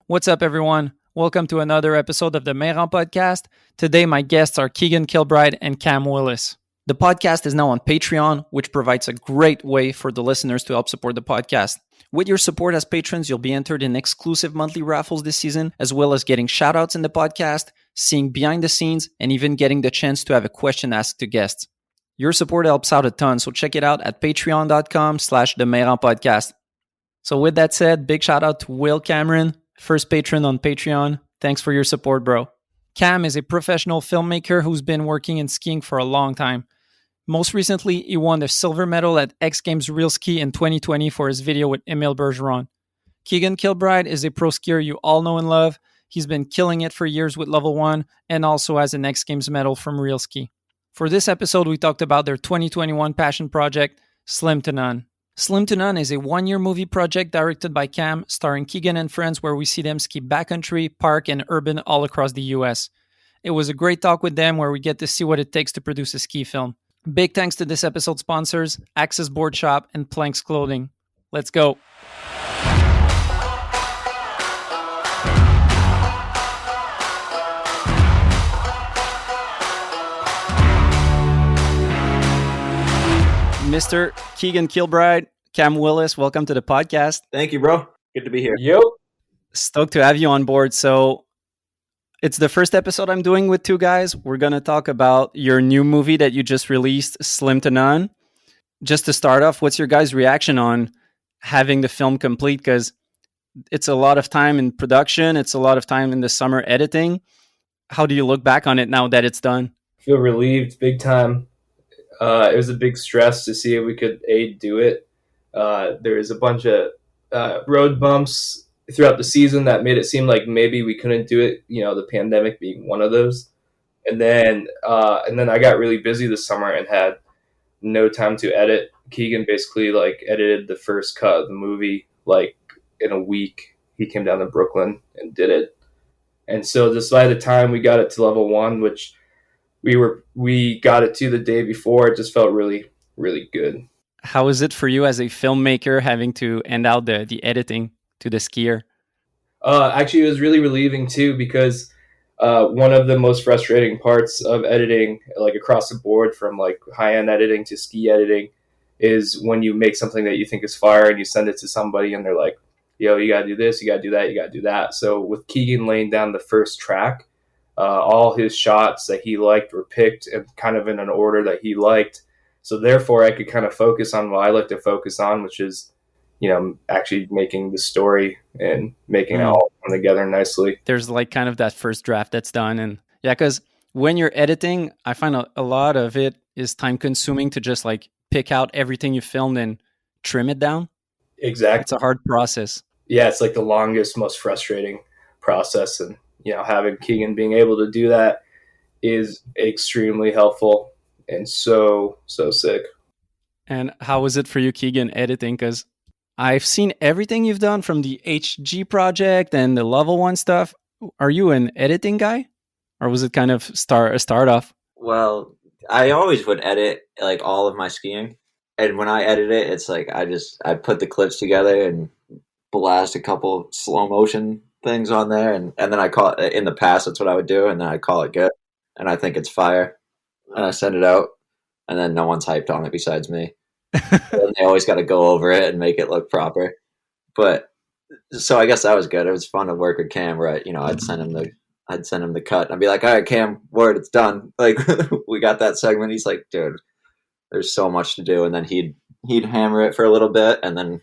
What's up, everyone? Welcome to another episode of the Meran podcast. Today, my guests are Keegan Kilbride and Cam Willis. The podcast is now on Patreon, which provides a great way for the listeners to help support the podcast. With your support as patrons, you'll be entered in exclusive monthly raffles this season, as well as getting shoutouts in the podcast, seeing behind the scenes, and even getting the chance to have a question asked to guests. Your support helps out a ton, so check it out at patreon.com/the Meran podcast. So with that said, big shout out to Will Cameron, first patron on Patreon. Thanks for your support, bro. Cam is a professional filmmaker who's been working in skiing for a long time. Most recently, he won the silver medal at X Games Real Ski in 2020 for his video with Émile Bergeron. Keegan Kilbride is a pro skier you all know and love. He's been killing it for years with Level 1 and also has an X Games medal from Real Ski. For this episode, we talked about their 2021 passion project, Slim to None. Slim to None is a one-year movie project directed by Cam, starring Keegan and friends, where we see them ski backcountry, park, and urban all across the US. It was a great talk with them where we get to see what it takes to produce a ski film. Big thanks to this episode's sponsors, Access Board Shop and Planks Clothing. Let's go. Mr. Keegan Kilbride, Cam Willis, welcome to the podcast. Thank you, bro. Good to be here. Yep. Stoked to have you on board. So it's the first episode I'm doing with two guys. We're going to talk about your new movie that you just released, Slim to None. Just to start off, what's your guys' reaction on having the film complete? Because it's a lot of time in production. It's a lot of time in the summer editing. How do you look back on it now that it's done? Feel relieved, big time. It was a big stress to see if we could do it. There was a bunch of road bumps throughout the season that made it seem like maybe we couldn't do it, the pandemic being one of those. And then I got really busy this summer and had no time to edit. Keegan basically edited the first cut of the movie in a week. He came down to Brooklyn and did it. And so just by the time we got it to Level 1, which we got it to the day before, it just felt really, really good. How is it for you as a filmmaker having to end out the editing to the skier? Actually, it was really relieving too, because one of the most frustrating parts of editing, across the board, from high-end editing to ski editing, is when you make something that you think is fire and you send it to somebody and they're like, yo, you gotta do this, you gotta do that, you gotta do that. So with Keegan laying down the first track, all his shots that he liked were picked and kind of in an order that he liked. So therefore I could kind of focus on what I like to focus on, which is, actually making the story and making it all come together nicely. There's kind of that first draft that's done. And yeah, because when you're editing, I find a lot of it is time consuming to just pick out everything you filmed and trim it down. Exactly. It's a hard process. Yeah, it's the longest, most frustrating process. And, having Keegan being able to do that is extremely helpful and so sick. And how was it for you, Keegan, editing? Because I've seen everything you've done from the HG project and the Level 1 stuff. Are you an editing guy? Or was it kind of a start off? Well, I always would edit all of my skiing. And when I edit it, it's I put the clips together and blast a couple slow motion things on there. And then I call it, in the past, that's what I would do. And then I call it good. And I think it's fire. And I send it out. And then no one's hyped on it besides me. And they always got to go over it and make it look proper. But so I guess that was good. It was fun to work with Cam, right? I'd send him the cut and I'd be like, all right, Cam, word, it's done. We got that segment. He's like, dude, there's so much to do. And then he'd hammer it for a little bit. And then,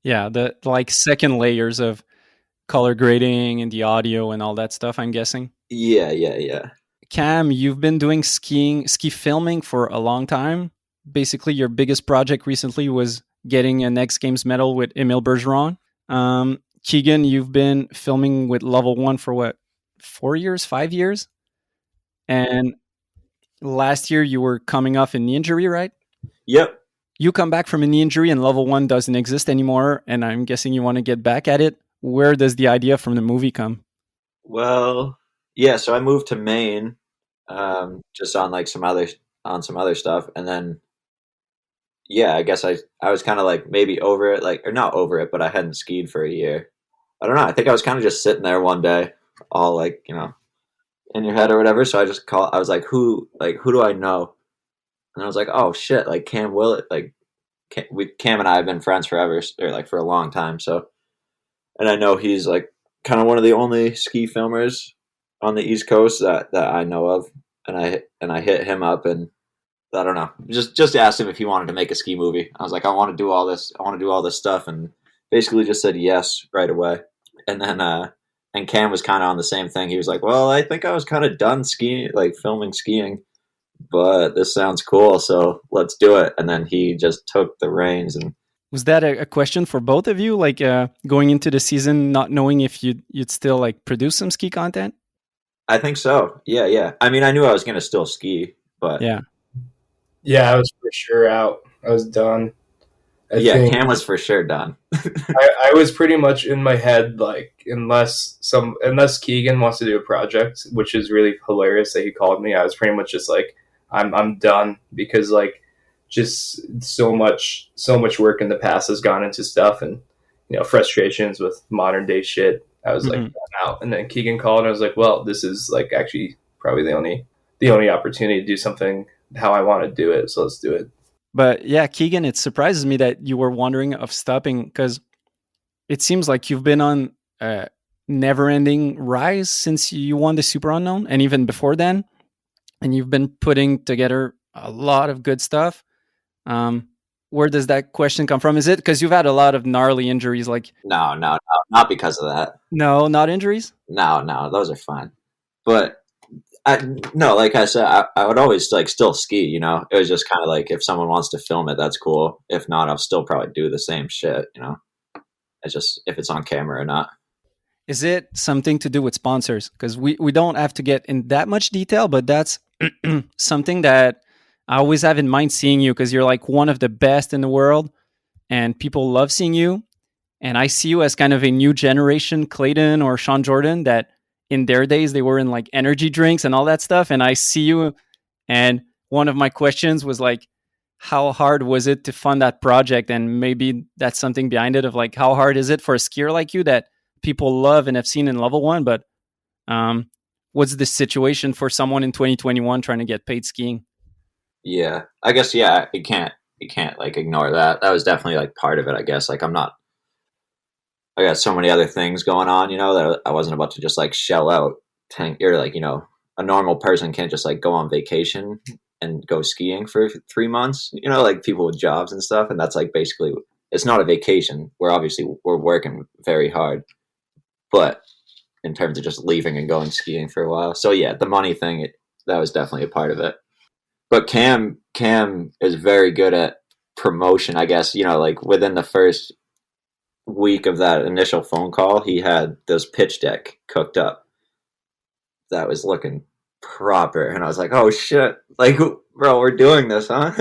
Yeah, the second layers of color grading and the audio and all that stuff, I'm guessing. Yeah. Cam, you've been doing ski filming for a long time. Basically, your biggest project recently was getting an X Games medal with Émile Bergeron. Keegan, you've been filming with Level 1 for what, 4 years, 5 years? And last year you were coming off a knee injury, right? Yep. You come back from a knee injury and Level 1 doesn't exist anymore, and I'm guessing you want to get back at it. Where does the idea from the movie come? Well, yeah, so I moved to Maine, just on some other stuff, and then yeah, I guess I was kind of maybe over it, or not over it, but I hadn't skied for a year, I don't know. I think I was kind of just sitting there one day, all like, in your head or whatever. So I was like, who do I know? And I was like, oh shit, like Cam Willis, like Cam and I have been friends forever, or like for a long time. So, and I know he's like kind of one of the only ski filmers on the East Coast that I know of. And I hit him up, and I don't know, just asked him if he wanted to make a ski movie. I was like, I want to do all this stuff, and basically just said yes right away. And then and Cam was kind of on the same thing. He was like, well, I think I was kind of done skiing, like filming skiing, but this sounds cool, so let's do it. And then he just took the reins. And was that a question for both of you, like going into the season not knowing if you'd still like produce some ski content? I think so. Yeah. I mean, I knew I was going to still ski, but yeah, I was for sure out. I was done. I think Cam was for sure done. I was pretty much in my head, like, unless Keegan wants to do a project, which is really hilarious that he called me. I was pretty much just like, I'm done, because like just so much work in the past has gone into stuff, and frustrations with modern day shit. I was like, I'm out. And then Keegan called, and I was like, well, this is like actually probably the only opportunity to do something how I want to do it, so let's do it. But yeah, Keegan, it surprises me that you were wondering of stopping, because it seems like you've been on a never-ending rise since you won the Super Unknown, and even before then, and you've been putting together a lot of good stuff. Where does that question come from? Is it because you've had a lot of gnarly injuries? Like No, not because of that. No, not injuries? No, those are fine. But like I said, I would always like still ski, It was just kind of like, if someone wants to film it, that's cool. If not, I'll still probably do the same shit, It's just if it's on camera or not. Is it something to do with sponsors? Because we don't have to get in that much detail, but that's something that I always have in mind seeing you, because you're like one of the best in the world and people love seeing you. And I see you as kind of a new generation Clayton or Sean Jordan that in their days they were in like energy drinks and all that stuff. And I see you, and one of my questions was like, how hard was it to fund that project? And maybe that's something behind it, of like, how hard is it for a skier like you that people love and have seen in level one, but what's the situation for someone in 2021 trying to get paid skiing? Yeah, I guess, you can't like ignore that. That was definitely like part of it, I guess. Like I got so many other things going on, that I wasn't about to just like shell out 10, or like, a normal person can't just like go on vacation and go skiing for 3 months, like people with jobs and stuff. And that's like, basically, it's not a vacation. We're working very hard, but in terms of just leaving and going skiing for a while. So yeah, the money thing, that was definitely a part of it. But Cam is very good at promotion, I guess. Like within the first week of that initial phone call, he had this pitch deck cooked up that was looking proper, and I was like, oh shit, like, bro, we're doing this, huh?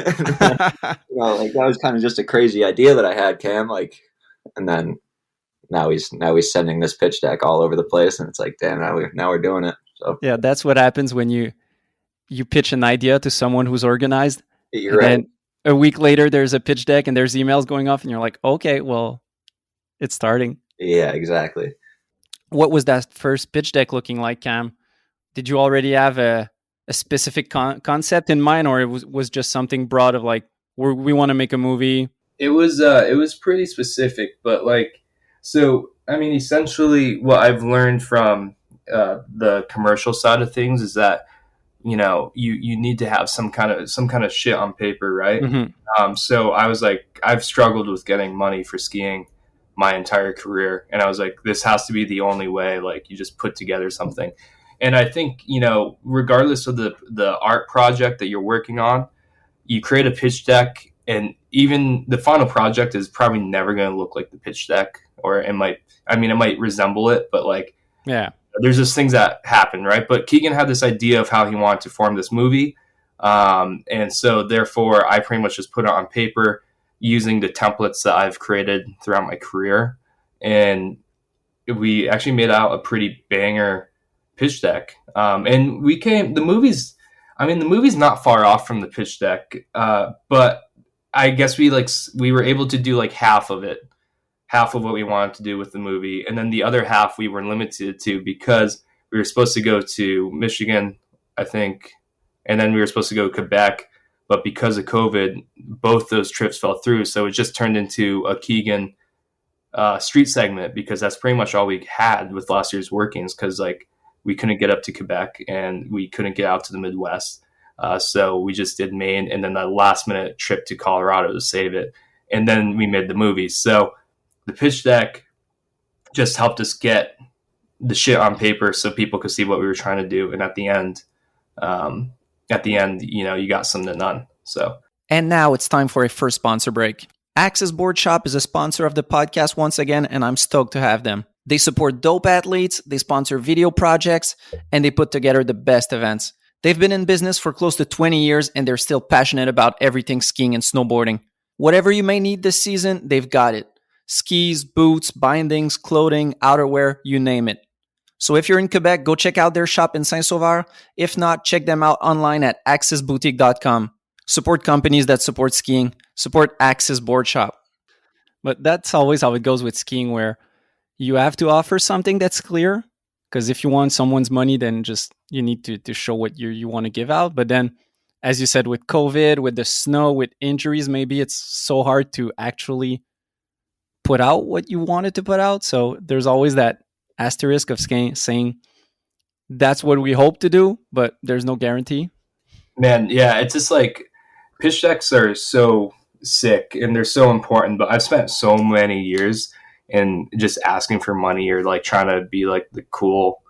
Like that was kind of just a crazy idea that I had, Cam, like, and then now he's sending this pitch deck all over the place, and it's like, damn, now we're doing it. So yeah, that's what happens when you pitch an idea to someone who's organized. You're right. And a week later there's a pitch deck and there's emails going off, and you're like, okay, well, it's starting. Yeah, exactly. What was that first pitch deck looking like, Cam? Did you already have a specific concept in mind, or it was just something broad of like, we want to make a movie? It was pretty specific, but like, so I mean, essentially what I've learned from the commercial side of things is that you need to have some kind of shit on paper, right? Mm-hmm. So I was like, I've struggled with getting money for skiing my entire career, and I was like, this has to be the only way. Like, you just put together something. And I think, regardless of the art project that you're working on, you create a pitch deck, and even the final project is probably never going to look like the pitch deck, or it might resemble it, but like, yeah, there's just things that happen, right? But Keegan had this idea of how he wanted to form this movie. And so therefore I pretty much just put it on paper using the templates that I've created throughout my career. And we actually made out a pretty banger pitch deck. And the movie's not far off from the pitch deck. But I guess we were able to do like half of it. half of what we wanted to do with the movie. And then the other half we were limited to because we were supposed to go to Michigan, I think, and then we were supposed to go to Quebec. But because of COVID, both those trips fell through. So it just turned into a Keegan street segment because that's pretty much all we had with last year's workings because like we couldn't get up to Quebec and we couldn't get out to the Midwest. So we just did Maine and then the last minute trip to Colorado to save it. And then we made the movie. So the pitch deck just helped us get the shit on paper so people could see what we were trying to do. And at the end, you know, you got something done. So. And now it's time for a first sponsor break. Axis Board Shop is a sponsor of the podcast once again, and I'm stoked to have them. They support dope athletes, they sponsor video projects, and they put together the best events. They've been in business for close to 20 years, and they're still passionate about everything skiing and snowboarding. Whatever you may need this season, they've got it. Skis, boots, bindings, clothing, outerwear, you name it. So if you're in Quebec, go check out their shop in Saint-Sauveur. If not, check them out online at axisboutique.com. Support companies that support skiing. Support Axis Board Shop. But that's always how it goes with skiing, where you have to offer something that's clear. Because if you want someone's money, then just you need to show what you want to give out. But then, as you said, with COVID, with the snow, with injuries, maybe it's so hard to actually put out what you wanted to put out. So there's always that asterisk of saying that's what we hope to do, but there's no guarantee. Man, yeah, it's just like pitch decks are so sick and they're so important, but I've spent so many years in just asking for money or like trying to be like the cool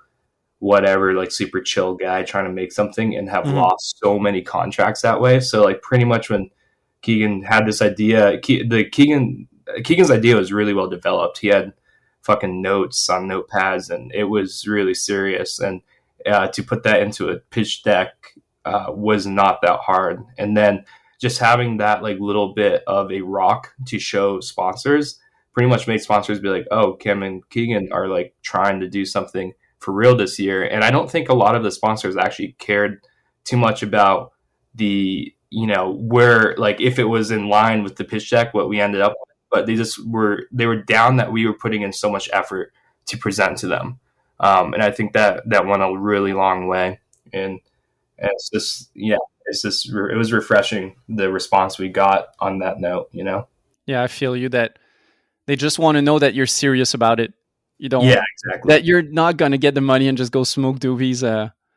whatever, like super chill guy trying to make something and have lost so many contracts that way. So like pretty much when Keegan had this idea, Keegan's idea was really well developed. He had fucking notes on notepads and it was really serious. And to put that into a pitch deck was not that hard. And then just having that like little bit of a rock to show sponsors pretty much made sponsors be like, oh, Cam and Keegan are like trying to do something for real this year. And I don't think a lot of the sponsors actually cared too much about the, you know, where like if it was in line with the pitch deck, what we ended up with, but they were down that we were putting in so much effort to present to them. And I think that went a really long way. And it's just, yeah, it was refreshing, the response we got on that note, you know? Yeah, I feel you that they just want to know that you're serious about it. You don't, yeah, exactly. That you're not going to get the money and just go smoke doobies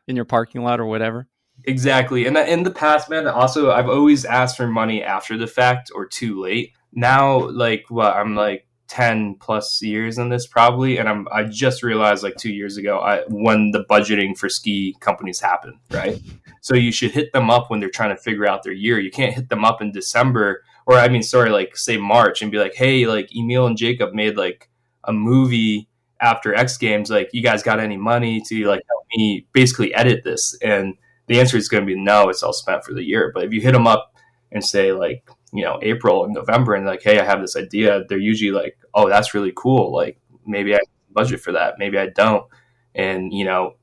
in your parking lot or whatever. Exactly. And in the past, man, also, I've always asked for money after the fact or too late. Now, like, I'm like 10 plus years in this probably. And I just realized like 2 years ago, when the budgeting for ski companies happen, right? So you should hit them up when they're trying to figure out their year. You can't hit them up in December or like say March and be like, hey, like Émile and Jacob made like a movie after X Games. Like, you guys got any money to like help me basically edit this? And the answer is going to be no, it's all spent for the year. But if you hit them up and say like, you know, April and November and like, hey, I have this idea, they're usually like, oh, that's really cool. Like maybe I budget for that. Maybe I don't. And, you know,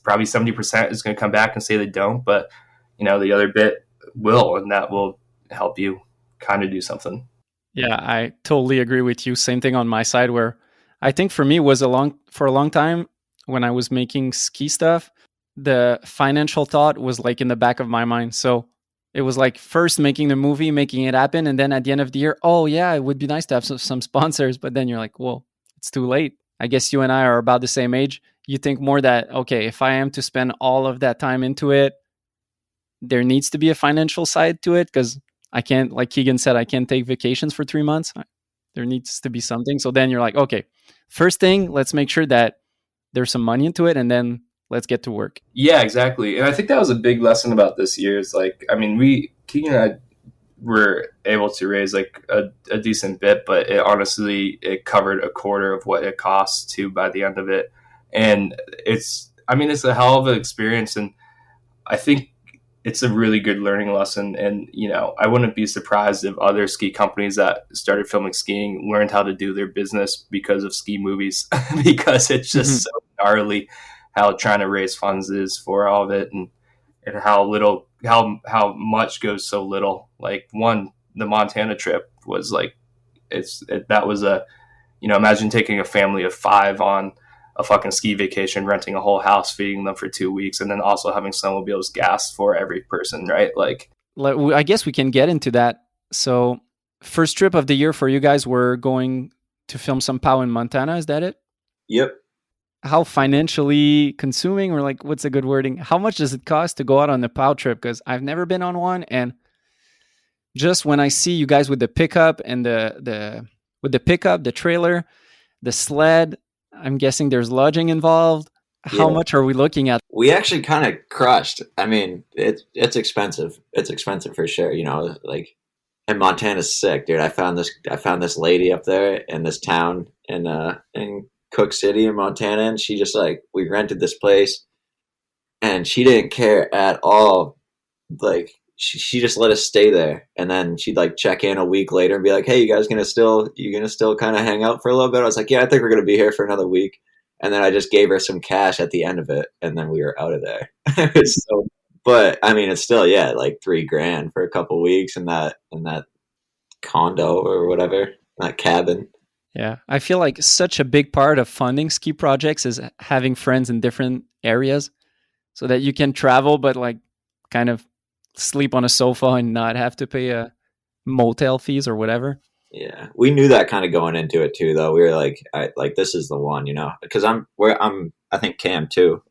probably 70% is going to come back and say they don't, but you know, the other bit will, and that will help you kind of do something. Yeah, I totally agree with you. Same thing on my side, where I think for me was for a long time when I was making ski stuff, the financial thought was like in the back of my mind. So it was like first making the movie, making it happen. And then at the end of the year, oh yeah, it would be nice to have some sponsors. But then you're like, well, it's too late. I guess you and I are about the same age. You think more that, okay, if I am to spend all of that time into it, there needs to be a financial side to it, because I can't, like Keegan said, I can't take vacations for 3 months. There needs to be something. So then you're like, okay, first thing, let's make sure that there's some money into it, and then let's get to work. Yeah, exactly. And I think that was a big lesson about this year. Is like, I mean, Keegan and I were able to raise like a decent bit, but it covered a quarter of what it costs to by the end of it. And it's a hell of an experience. And I think it's a really good learning lesson. And, you know, I wouldn't be surprised if other ski companies that started filming skiing learned how to do their business because of ski movies, because it's just so gnarly how trying to raise funds is for all of it, and how much goes so little. Like the Montana trip was like, that was a imagine taking a family of 5 on a fucking ski vacation, renting a whole house, feeding them for 2 weeks, and then also having snowmobiles gas for every person, right? Like, I guess we can get into that. So, first trip of the year for you guys, we're going to film some POW in Montana. Is that it? Yep. How financially consuming, or like, what's a good wording? How much does it cost to go out on the POW trip? Because I've never been on one, and just when I see you guys with the pickup and the trailer, the sled, I'm guessing there's lodging involved. How much are we looking at? We actually kind of crushed. I mean, it's expensive. It's expensive for sure. Like, and Montana's sick, dude. I found this lady up there in this town in Cook City in Montana, and she just like, we rented this place, and she didn't care at all. Like, she just let us stay there, and then she'd like check in a week later and be like, "Hey, you guys gonna still kind of hang out for a little bit?" I was like, "Yeah, I think we're gonna be here for another week." And then I just gave her some cash at the end of it, and then we were out of there. But I mean, it's still, yeah, like $3,000 for a couple weeks in that condo or whatever, that cabin. Yeah, I feel like such a big part of funding ski projects is having friends in different areas, so that you can travel, but like kind of sleep on a sofa and not have to pay a motel fees or whatever. Yeah, we knew that kind of going into it too, though. We were like, this is the one, because I think Cam too.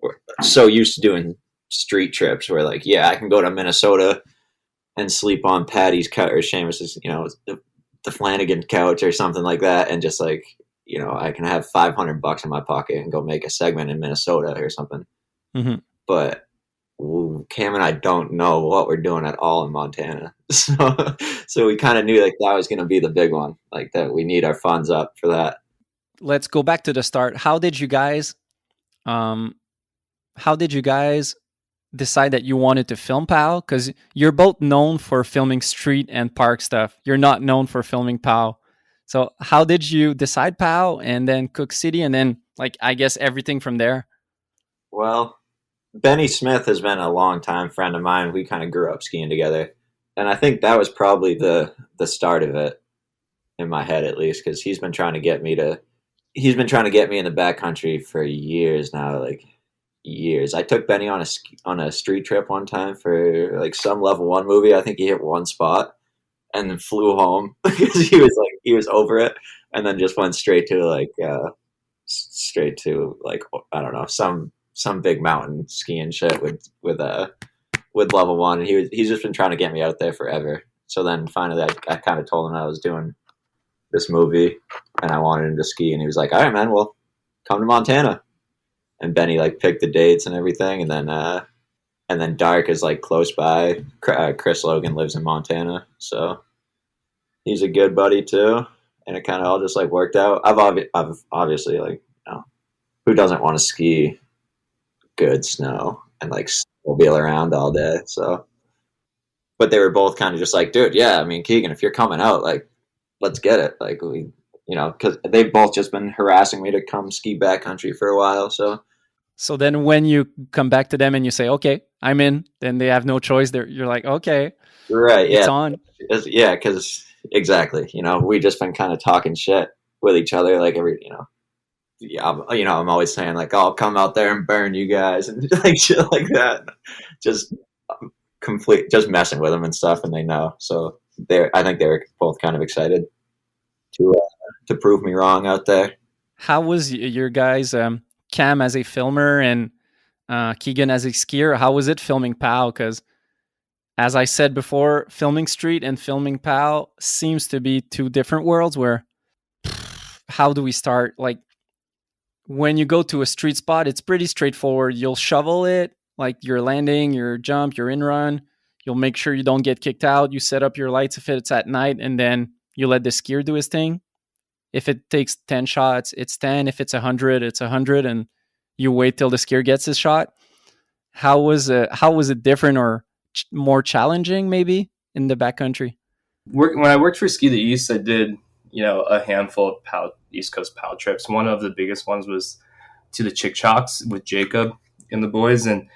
We're so used to doing street trips where, like, yeah, I can go to Minnesota and sleep on Patty's couch or Seamus's, the Flanagan couch or something like that, and just like, I can have $500 in my pocket and go make a segment in Minnesota or something. Mm-hmm. But Cam and I don't know what we're doing at all in Montana. So we kind of knew like that was going to be the big one, like that we need our funds up for that. Let's go back to the start. How did you guys decide that you wanted to film POW? Because you're both known for filming street and park stuff. You're not known for filming POW. So how did you decide POW and then Cook City and then, like, I guess everything from there? Well, Benny Smith has been a long time friend of mine. We kind of grew up skiing together. And I think that was probably the start of it, in my head at least, because he's been trying to get me in the backcountry for years now, like years. I took Benny on a street trip one time for like some level 1 movie. I think he hit one spot and then flew home because he was over it, and then just went straight to I don't know, some big mountain skiing shit with level 1, and he's just been trying to get me out there forever. So then finally I kind of told him I was doing this movie and I wanted him to ski, and he was like, "All right, man, well, come to Montana." And Benny like picked the dates and everything, and then Dark is like close by. Chris Logan lives in Montana, so he's a good buddy too, and it kind of all just like worked out. I've obviously, like, who doesn't want to ski good snow and like snowmobile around all day? So, but they were both kind of just like, "Dude, yeah, I mean, Keegan, if you're coming out, like, let's get it." Like, we, because they've both just been harassing me to come ski backcountry for a while. So then when you come back to them and you say, "Okay, I'm in," then they have no choice. You're like, "Okay, right, yeah, it's on." Yeah, because exactly, we just been kind of talking shit with each other, like yeah, I'm always saying like, "Oh, I'll come out there and burn you guys," and like shit like that. Just messing with them and stuff, and they know. So I think they were both kind of excited to prove me wrong out there. How was your guys, Cam as a filmer and Keegan as a skier? How was it filming POW? Because as I said before, filming street and filming POW seems to be two different worlds. Where, how do we start? Like, when you go to a street spot, it's pretty straightforward. You'll shovel it, like your landing, your jump, your in run. You'll make sure you don't get kicked out. You set up your lights if it's at night, and then you let the skier do his thing. If it takes 10 shots, it's 10. If it's 100, it's 100, and you wait till the skier gets his shot. How was it different or more challenging maybe in the backcountry? When I worked for Ski the East, I did, a handful of East Coast POW trips. One of the biggest ones was to the Chick-Chocs with Jacob and the boys, and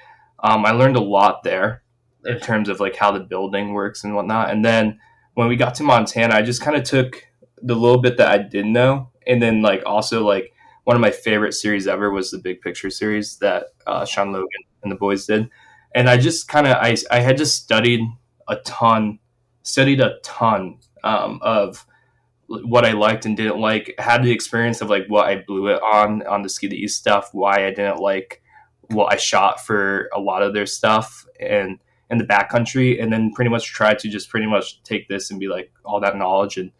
I learned a lot there in terms of like how the building works and whatnot. And then when we got to Montana, I just kind of took the little bit that I did know. And then like also like one of my favorite series ever was the Big Picture series that Sean Logan and the boys did. And I just kind of I had just a ton of what I liked and didn't like. Had the experience of like what I blew it on the Ski the East stuff, why I didn't like what I shot for a lot of their stuff and in the backcountry, and then pretty much try to just pretty much take this and be like all that knowledge and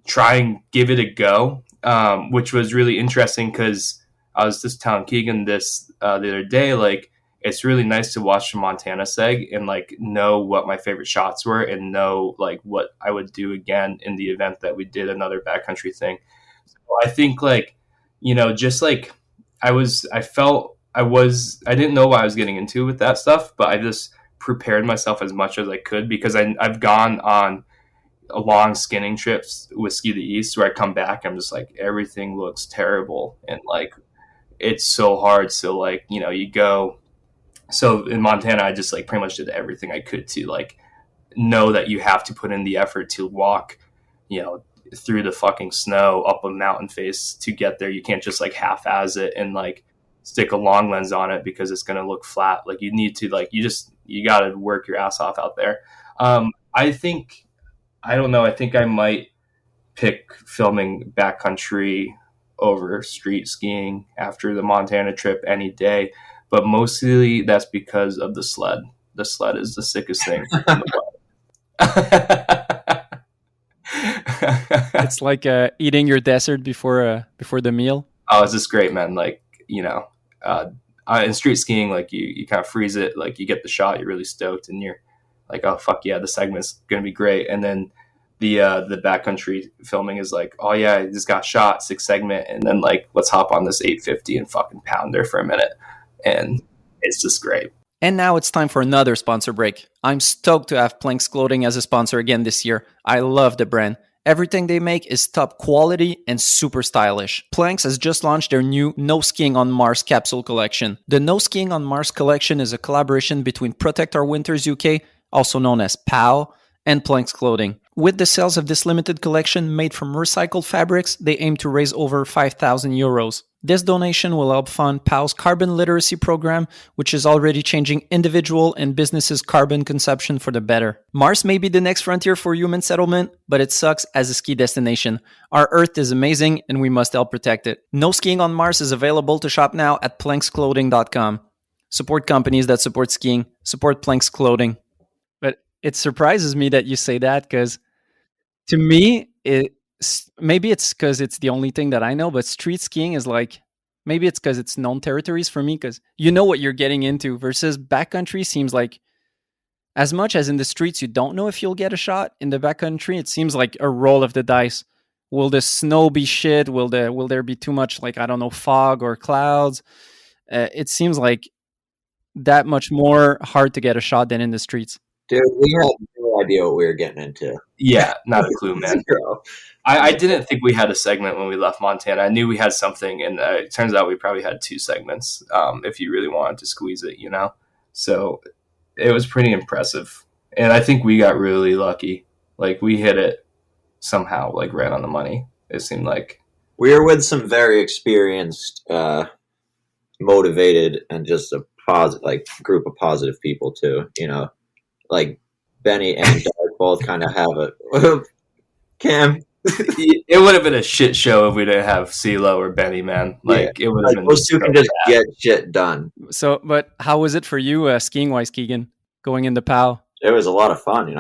try and give it a go, which was really interesting because I was just telling Keegan this the other day, like it's really nice to watch the Montana seg and like know what my favorite shots were and know like what I would do again in the event that we did another backcountry thing. So I think like, just like I didn't know what I was getting into with that stuff, but I just prepared myself as much as I could because I've gone on long skinning trips with Ski the East where I come back, I'm just like, everything looks terrible. And like, it's so hard. So like, you go, so in Montana, I just like pretty much did everything I could to like know that you have to put in the effort to walk, through the fucking snow up a mountain face to get there. You can't just like half-ass it and like stick a long lens on it because it's going to look flat. Like you need to like, you got to work your ass off out there. I don't know. I think I might pick filming backcountry over street skiing after the Montana trip any day. But mostly that's because of the sled. The sled is the sickest thing. It's like eating your dessert before the meal. Oh, it's just great, man. Like, in street skiing, like you kind of freeze it, like you get the shot, you're really stoked, and you're like, oh fuck yeah, the segment's gonna be great. And then the backcountry filming is like, oh yeah, I just got shot, 6 segment, and then like let's hop on this 850 and fucking pound her for a minute, and it's just great. And now it's time for another sponsor break. I'm stoked to have Planks Clothing as a sponsor again this year. I love the brand. Everything they make is top quality and super stylish. Planks has just launched their new No Skiing on Mars capsule collection. The No Skiing on Mars collection is a collaboration between Protect Our Winters UK, also known as POW, and Planks Clothing. With the sales of this limited collection made from recycled fabrics, they aim to raise over 5,000 euros. This donation will help fund POW's carbon literacy program, which is already changing individual and businesses' carbon consumption for the better. Mars may be the next frontier for human settlement, but it sucks as a ski destination. Our Earth is amazing and we must help protect it. No Skiing on Mars is available to shop now at planksclothing.com. Support companies that support skiing. Support Planks Clothing. But it surprises me that you say that because to me, maybe it's because it's the only thing that I know, but street skiing is like, maybe it's because it's known territories for me because you know what you're getting into versus backcountry seems like as much as in the streets, you don't know if you'll get a shot. In the backcountry, it seems like a roll of the dice. Will the snow be shit? Will there be too much, like, I don't know, fog or clouds? It seems like that much more hard to get a shot than in the streets. Dude, we had no idea what we were getting into. Yeah, not a clue, man. I didn't think we had a segment when we left Montana. I knew we had something, and it turns out we probably had 2 segments if you really wanted to squeeze it, So it was pretty impressive. And I think we got really lucky. Like, we hit it somehow, like, right on the money, it seemed like. We were with some very experienced, motivated, and just a group of positive people, too, Like, Benny and Doug both kind of have a... Cam... It would have been a shit show if we didn't have CeeLo or Benny, man. Like, it would have been... Those two can just get shit done. So, but how was it for you, skiing-wise, Keegan, going into POW? It was a lot of fun,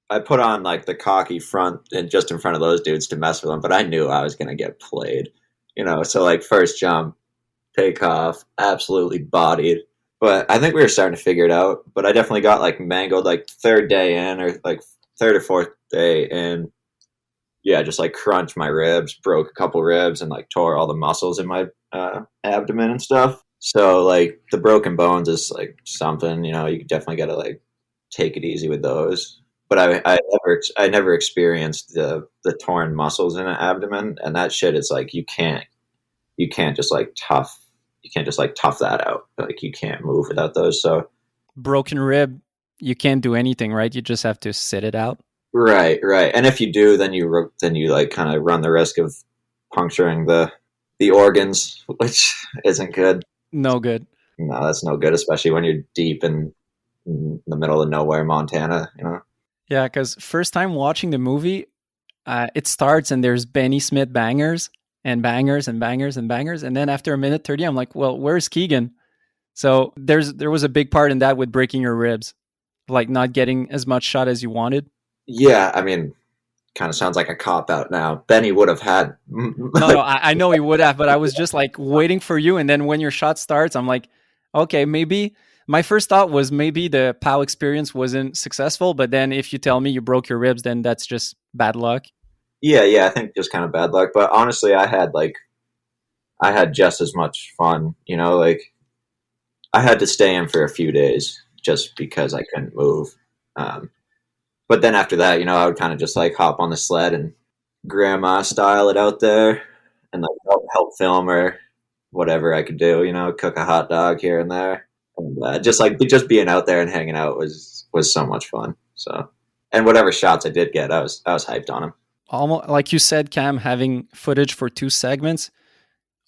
I put on, like, the cocky front and just in front of those dudes to mess with them, but I knew I was going to get played, So, like, first jump, take off, absolutely bodied. But I think we were starting to figure it out. But I definitely got, like, mangled, like, 3rd day in or, like, 3rd or 4th day in. Yeah, just, like, crunched my ribs, broke a couple ribs, and, like, tore all the muscles in my abdomen and stuff. So, like, the broken bones is, like, something, you definitely got to, like, take it easy with those. But I never experienced the torn muscles in an abdomen, and that shit is, like, you can't just, like, tough that out. Like, you can't move without those. So broken rib, you can't do anything, right? You just have to sit it out. Right, right. And if you do, then you like kind of run the risk of puncturing the organs, which isn't good. No good. No, that's no good, especially when you're deep in the middle of nowhere, Montana. Yeah, because first time watching the movie, it starts and there's Benny Smith bangers and bangers and bangers and bangers, and then after a minute 30, I'm like, well, where's Keegan? So there was a big part in that with breaking your ribs, like not getting as much shot as you wanted. Yeah, I mean, kind of sounds like a cop out now. Benny would have had. No, I know he would have, but I was just like waiting for you. And then when your shot starts, I'm like, okay, maybe. My first thought was maybe the POW experience wasn't successful, but then if you tell me you broke your ribs, then that's just bad luck. Yeah, I think just kind of bad luck. But honestly, I had just as much fun. Like I had to stay in for a few days just because I couldn't move. But then after that, I would kind of just like hop on the sled and grandma style it out there and like help film or whatever I could do, cook a hot dog here and there. And just being out there and hanging out was so much fun. So, and whatever shots I did get, I was hyped on them. Almost like you said, Cam, having footage for 2 segments,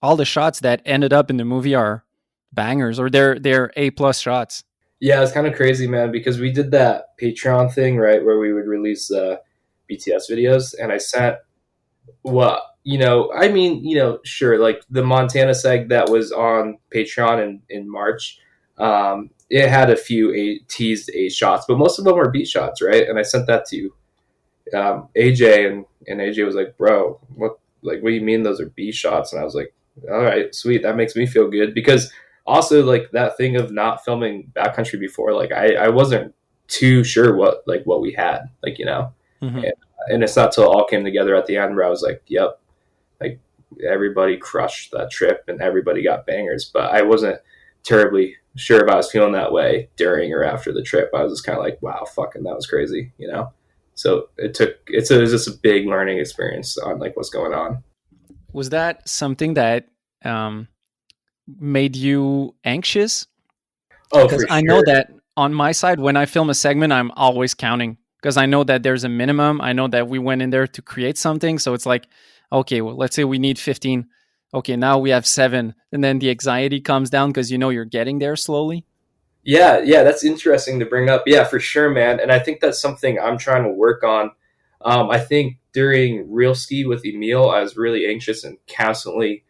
all the shots that ended up in the movie are bangers, or they're A+ shots. Yeah, it's kind of crazy, man, because we did that Patreon thing, right, where we would release BTS videos, and I sent sure, like the Montana seg that was on Patreon in March, it had a few teased A shots, but most of them were B shots, right? And I sent that to AJ, and AJ was like, "Bro, what do you mean those are B shots?" And I was like, "All right, sweet, that makes me feel good," because also like that thing of not filming backcountry before, like I wasn't too sure what we had, Mm-hmm. and it's not till it all came together at the end where I was like, yep, like everybody crushed that trip and everybody got bangers, but I wasn't terribly sure if I was feeling that way during or after the trip. I was just kind of like, wow, fucking that was crazy, So it was just a big learning experience on like what's going on. Was that something that made you anxious? Oh, because for I sure. know that on my side, when I film a segment, I'm always counting because I know that there's a minimum. I know that we went in there to create something. So it's like, okay, well, let's say we need 15. Okay, now we have 7. And then the anxiety comes down because you're getting there slowly. Yeah, that's interesting to bring up. Yeah, for sure, man. And I think that's something I'm trying to work on. I think during Real Ski with Émile, I was really anxious and constantly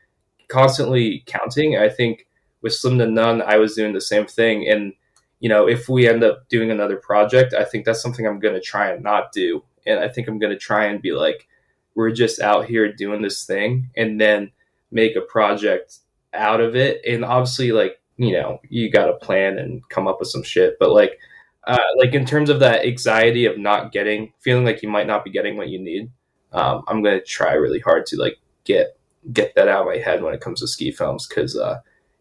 counting. I think with Slim to None, I was doing the same thing. And, if we end up doing another project, I think that's something I'm going to try and not do. And I think I'm going to try and be like, we're just out here doing this thing and then make a project out of it. And obviously, like, you got to plan and come up with some shit. But like in terms of that anxiety of feeling like you might not be getting what you need, I'm going to try really hard to like get that out of my head when it comes to ski films. Cause,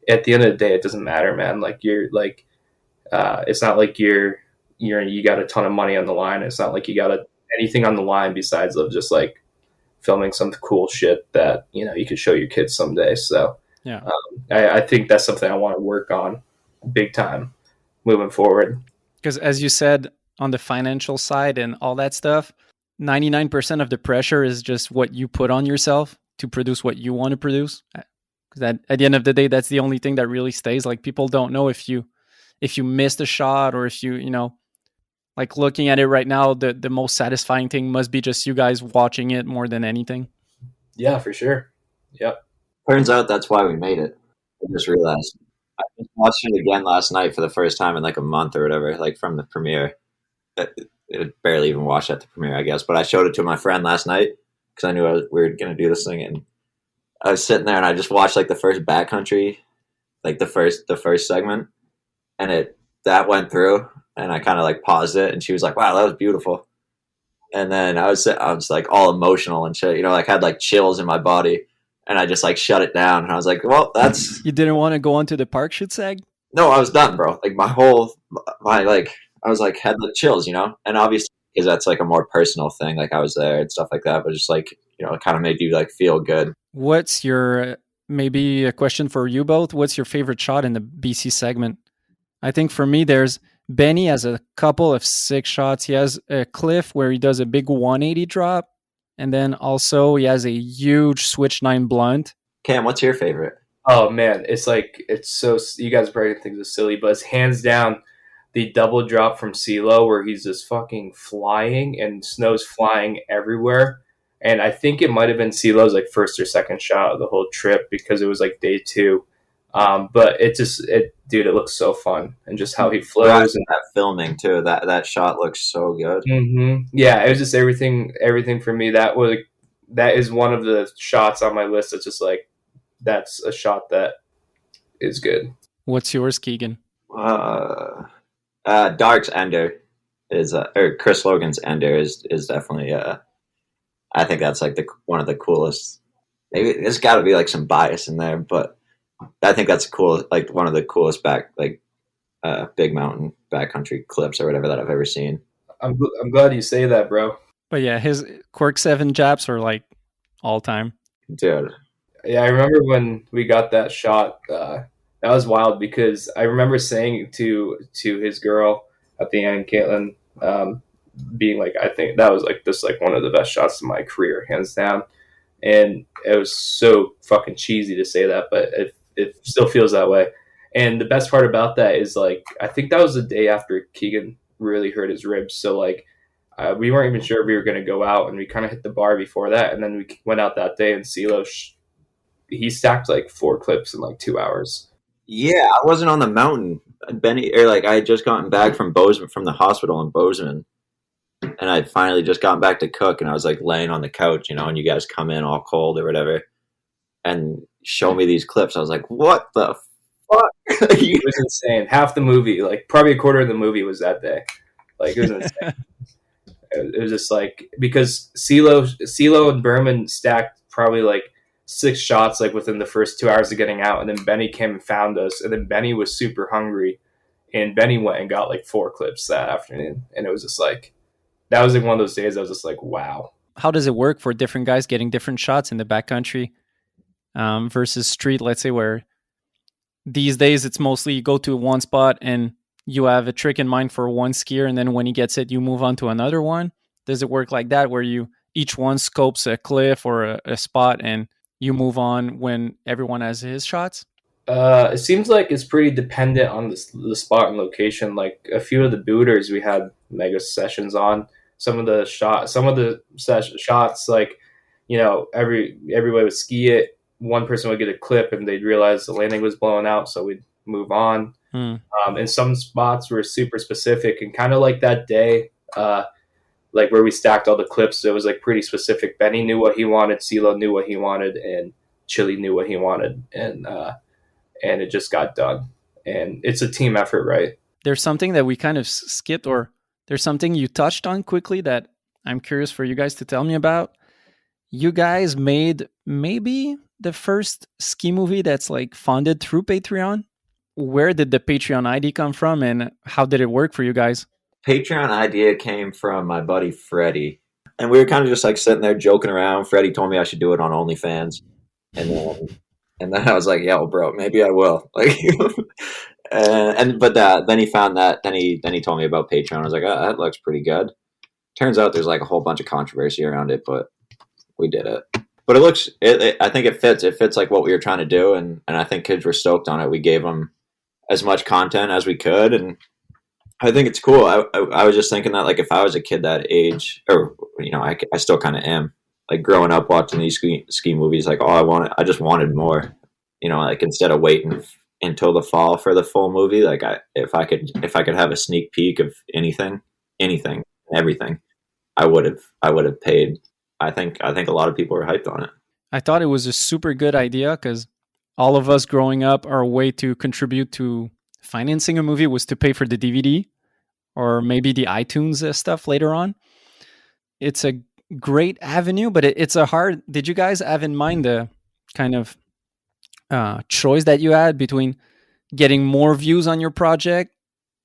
at the end of the day, it doesn't matter, man. Like you're like, it's not like you got a ton of money on the line. It's not like you got anything on the line besides of just like filming some cool shit that, you could show your kids someday. So Yeah. I think that's something I want to work on big time moving forward. Because as you said, on the financial side and all that stuff, 99% of the pressure is just what you put on yourself to produce what you want to produce. Because at the end of the day, that's the only thing that really stays. Like people don't know if you missed a shot or if like looking at it right now, the most satisfying thing must be just you guys watching it more than anything. Yeah, for sure. Yep. Turns out that's why we made it. I just realized. I just watched it again last night for the first time in like a month or whatever, like from the premiere. It barely even watched at the premiere, I guess. But I showed it to my friend last night because I knew we were going to do this thing. And I was sitting there and I just watched like the first backcountry, like the first segment. And that went through and I kind of like paused it and she was like, wow, that was beautiful. And then I was like all emotional and shit, like had like chills in my body. And I just like shut it down. And I was like, well, that's... You didn't want to go on to the parkshoots seg? No, I was done, bro. Like I was like, had the chills, And obviously, because that's like a more personal thing. Like I was there and stuff like that. But just like, it kind of made you like feel good. What's your, maybe a question for you both, what's your favorite shot in the BC segment? I think for me, there's Benny has a couple of sick shots. He has a cliff where he does a big 180 drop, and then also he has a huge switch 9 blunt. Cam, what's your favorite? Oh man, it's so, you guys probably think it's silly, but it's hands down the double drop from CeeLo where he's just fucking flying and snow's flying everywhere. And I think it might have been CeeLo's like first or second shot of the whole trip because it was like day 2. But dude, it looks so fun, and just how he flows and that filming too. That shot looks so good. Mm-hmm. Yeah, it was just everything for me. That is one of the shots on my list. That's just like, that's a shot that is good. What's yours, Keegan? Dark's Ender is or Chris Logan's Ender is definitely I think that's like one of the coolest. Maybe there's got to be like some bias in there, but I think that's cool. Like one of the coolest big mountain backcountry clips or whatever that I've ever seen. I'm glad you say that, bro. But yeah, his Cork 7 japs are like all time. Dude. Yeah, I remember when we got that shot. That was wild because I remember saying to his girl at the end, Caitlin, being like, I think that was like this like one of the best shots of my career, hands down. And it was so fucking cheesy to say that, but it still feels that way. And the best part about that is like, I think that was the day after Keegan really hurt his ribs. So like, we weren't even sure if we were going to go out, and we kind of hit the bar before that. And then we went out that day, and CeeLo, he stacked like 4 clips in like 2 hours. Yeah, I wasn't on the mountain, Benny, or like I had just gotten back from Bozeman, from the hospital in Bozeman, and I'd finally just gotten back to cook, and I was like laying on the couch, and you guys come in all cold or whatever, and show me these clips. I was like, what the fuck? It was insane. Half the movie, like probably a quarter of the movie was that day. Like, it was insane. It was just like, because CeeLo and Berman stacked probably like 6 shots like within the first 2 hours of getting out, and then Benny came and found us, and then Benny was super hungry, and Benny went and got like 4 clips that afternoon, and it was just like, that was like one of those days I was just like, wow. How does it work for different guys getting different shots in the backcountry versus street? Let's say where these days it's mostly you go to one spot and you have a trick in mind for one skier, and then when he gets it, you move on to another one. Does it work like that, where each one scopes a cliff or a spot and you move on when everyone has his shots? It seems like it's pretty dependent on the spot and location. Like a few of the booters we had mega sessions on. Some of the shots, like, everybody would ski it. One person would get a clip and they'd realize the landing was blowing out, so we'd move on. And some spots were super specific, and kind of like that day, like where we stacked all the clips, it was like pretty specific. Benny knew what he wanted, CeeLo knew what he wanted, and Chili knew what he wanted, and it just got done. And it's a team effort, right? There's something that we kind of skipped, or there's something you touched on quickly that I'm curious for you guys to tell me about. You guys made maybe the first ski movie that's like funded through Patreon. Where did the Patreon ID come from, and how did it work for you guys? Patreon idea came from my buddy Freddie, and we were kind of just like sitting there joking around. Freddie told me I should do it on OnlyFans, and then I was like, "Yeah, well, bro, maybe I will." Like, then he found that. Then he told me about Patreon. I was like, "Oh, that looks pretty good." Turns out there's like a whole bunch of controversy around it, but we did it. But I think it fits. It fits like what we were trying to do, and I think kids were stoked on it. We gave them as much content as we could, and I think it's cool. I was just thinking that, like, if I was a kid that age, or I still kind of am, like growing up watching these ski movies, like I just wanted more, like instead of waiting until the fall for the full movie, like if I could have a sneak peek of anything, everything, I would have paid. I think a lot of people were hyped on it. I thought it was a super good idea because all of us growing up, our way to contribute to financing a movie was to pay for the DVD or maybe the iTunes stuff later on. It's a great avenue, but it's a hard... Did you guys have in mind the kind of choice that you had between getting more views on your project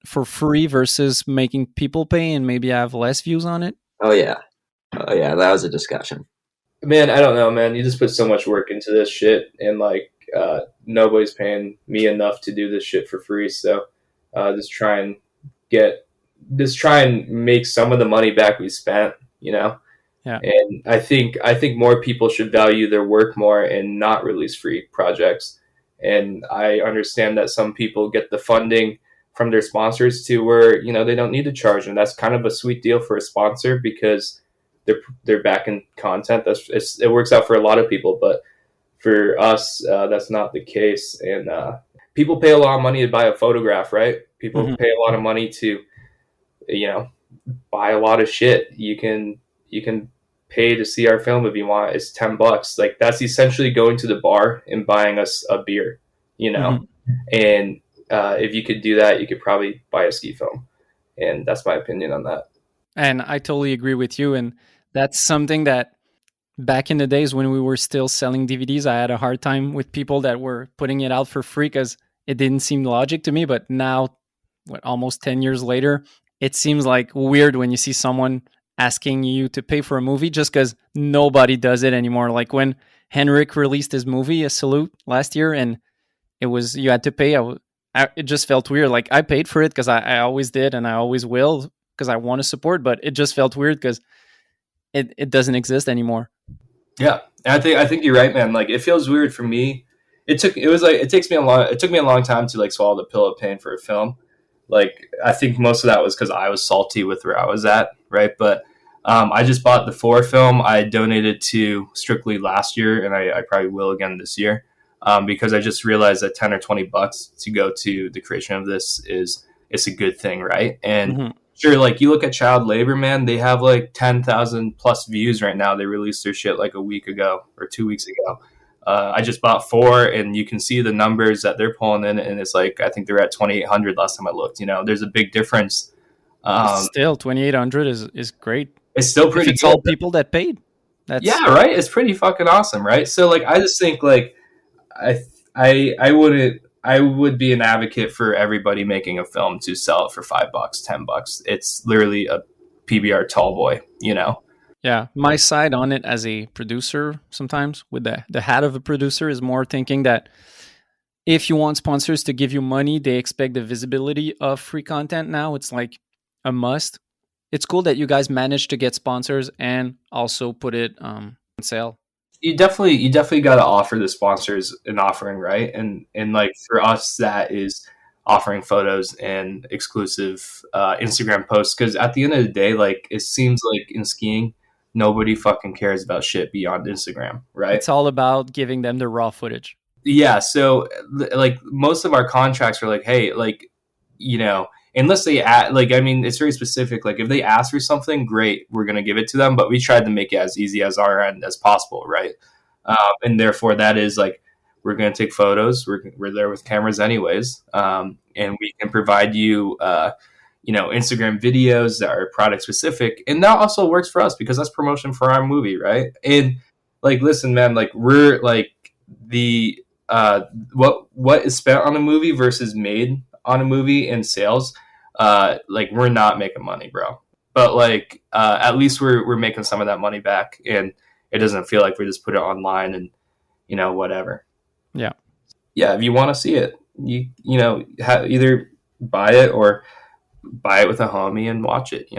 for free versus making people pay and maybe have less views on it? Oh yeah, that was a discussion. Man, I don't know, man. You just put so much work into this shit, and like nobody's paying me enough to do this shit for free. So just try and try and make some of the money back we spent, Yeah. And I think more people should value their work more and not release free projects. And I understand that some people get the funding from their sponsors to where, they don't need to charge, and that's kind of a sweet deal for a sponsor because they're backing content. It works out for a lot of people, but for us, that's not the case. And people pay a lot of money to buy a photograph, right? People pay a lot of money to, buy a lot of shit. You can pay to see our film if you want. It's $10. Like, that's essentially going to the bar and buying us a beer, And if you could do that, you could probably buy a ski film. And that's my opinion on that. And I totally agree with you. And that's something that back in the days when we were still selling DVDs, I had a hard time with people that were putting it out for free because it didn't seem logic to me. But now, almost 10 years later, it seems like weird when you see someone asking you to pay for a movie just because nobody does it anymore. Like when Henrik released his movie, A Salute, last year, and you had to pay. It just felt weird. Like I paid for it because I always did and I always will because I want to support, but it just felt weird because it doesn't exist anymore. Yeah, I think you're right, man. Like it feels weird for me. It took me a long time to like swallow the pill of paying for a film. Like I think most of that was because I was salty with where I was at, right? But I just bought the 4 film. I donated to Strictly last year, and I probably will again this year because I just realized that $10 or $20 to go to the creation of this it's a good thing, right? And sure, like you look at child labor, man, they have like 10,000 plus views right now. They released their shit like a week ago or 2 weeks ago. I just bought 4, and you can see the numbers that they're pulling in, and it's like I think they're at 2,800 last time I looked. There's a big difference. Still, 2,800 is great. It's still pretty. It's all people that paid. Yeah, right. It's pretty fucking awesome, right? So, like, I just think like I would be an advocate for everybody making a film to sell it for $5, $10. It's literally a PBR tall boy, Yeah, my side on it as a producer sometimes with the hat of a producer is more thinking that if you want sponsors to give you money, they expect the visibility of free content now. It's like a must. It's cool that you guys managed to get sponsors and also put it on sale. You definitely got to offer the sponsors an offering, right? And like for us, that is offering photos and exclusive Instagram posts. Because at the end of the day, like it seems like in skiing, nobody fucking cares about shit beyond Instagram, right? It's all about giving them the raw footage. Yeah. So like most of our contracts are like, hey, like, unless they it's very specific. Like if they ask for something, great, we're going to give it to them. But we tried to make it as easy as our end as possible. Right. And therefore that is like, we're going to take photos. We're there with cameras anyways. And we can provide you, Instagram videos that are product specific. And that also works for us because that's promotion for our movie. Right. And like, listen, man, like we're like the, what is spent on a movie versus made on a movie and sales, like we're not making money, bro. But like at least we're making some of that money back, and it doesn't feel like we just put it online and whatever. Yeah. If you want to see it, either buy it or buy it with a homie and watch it.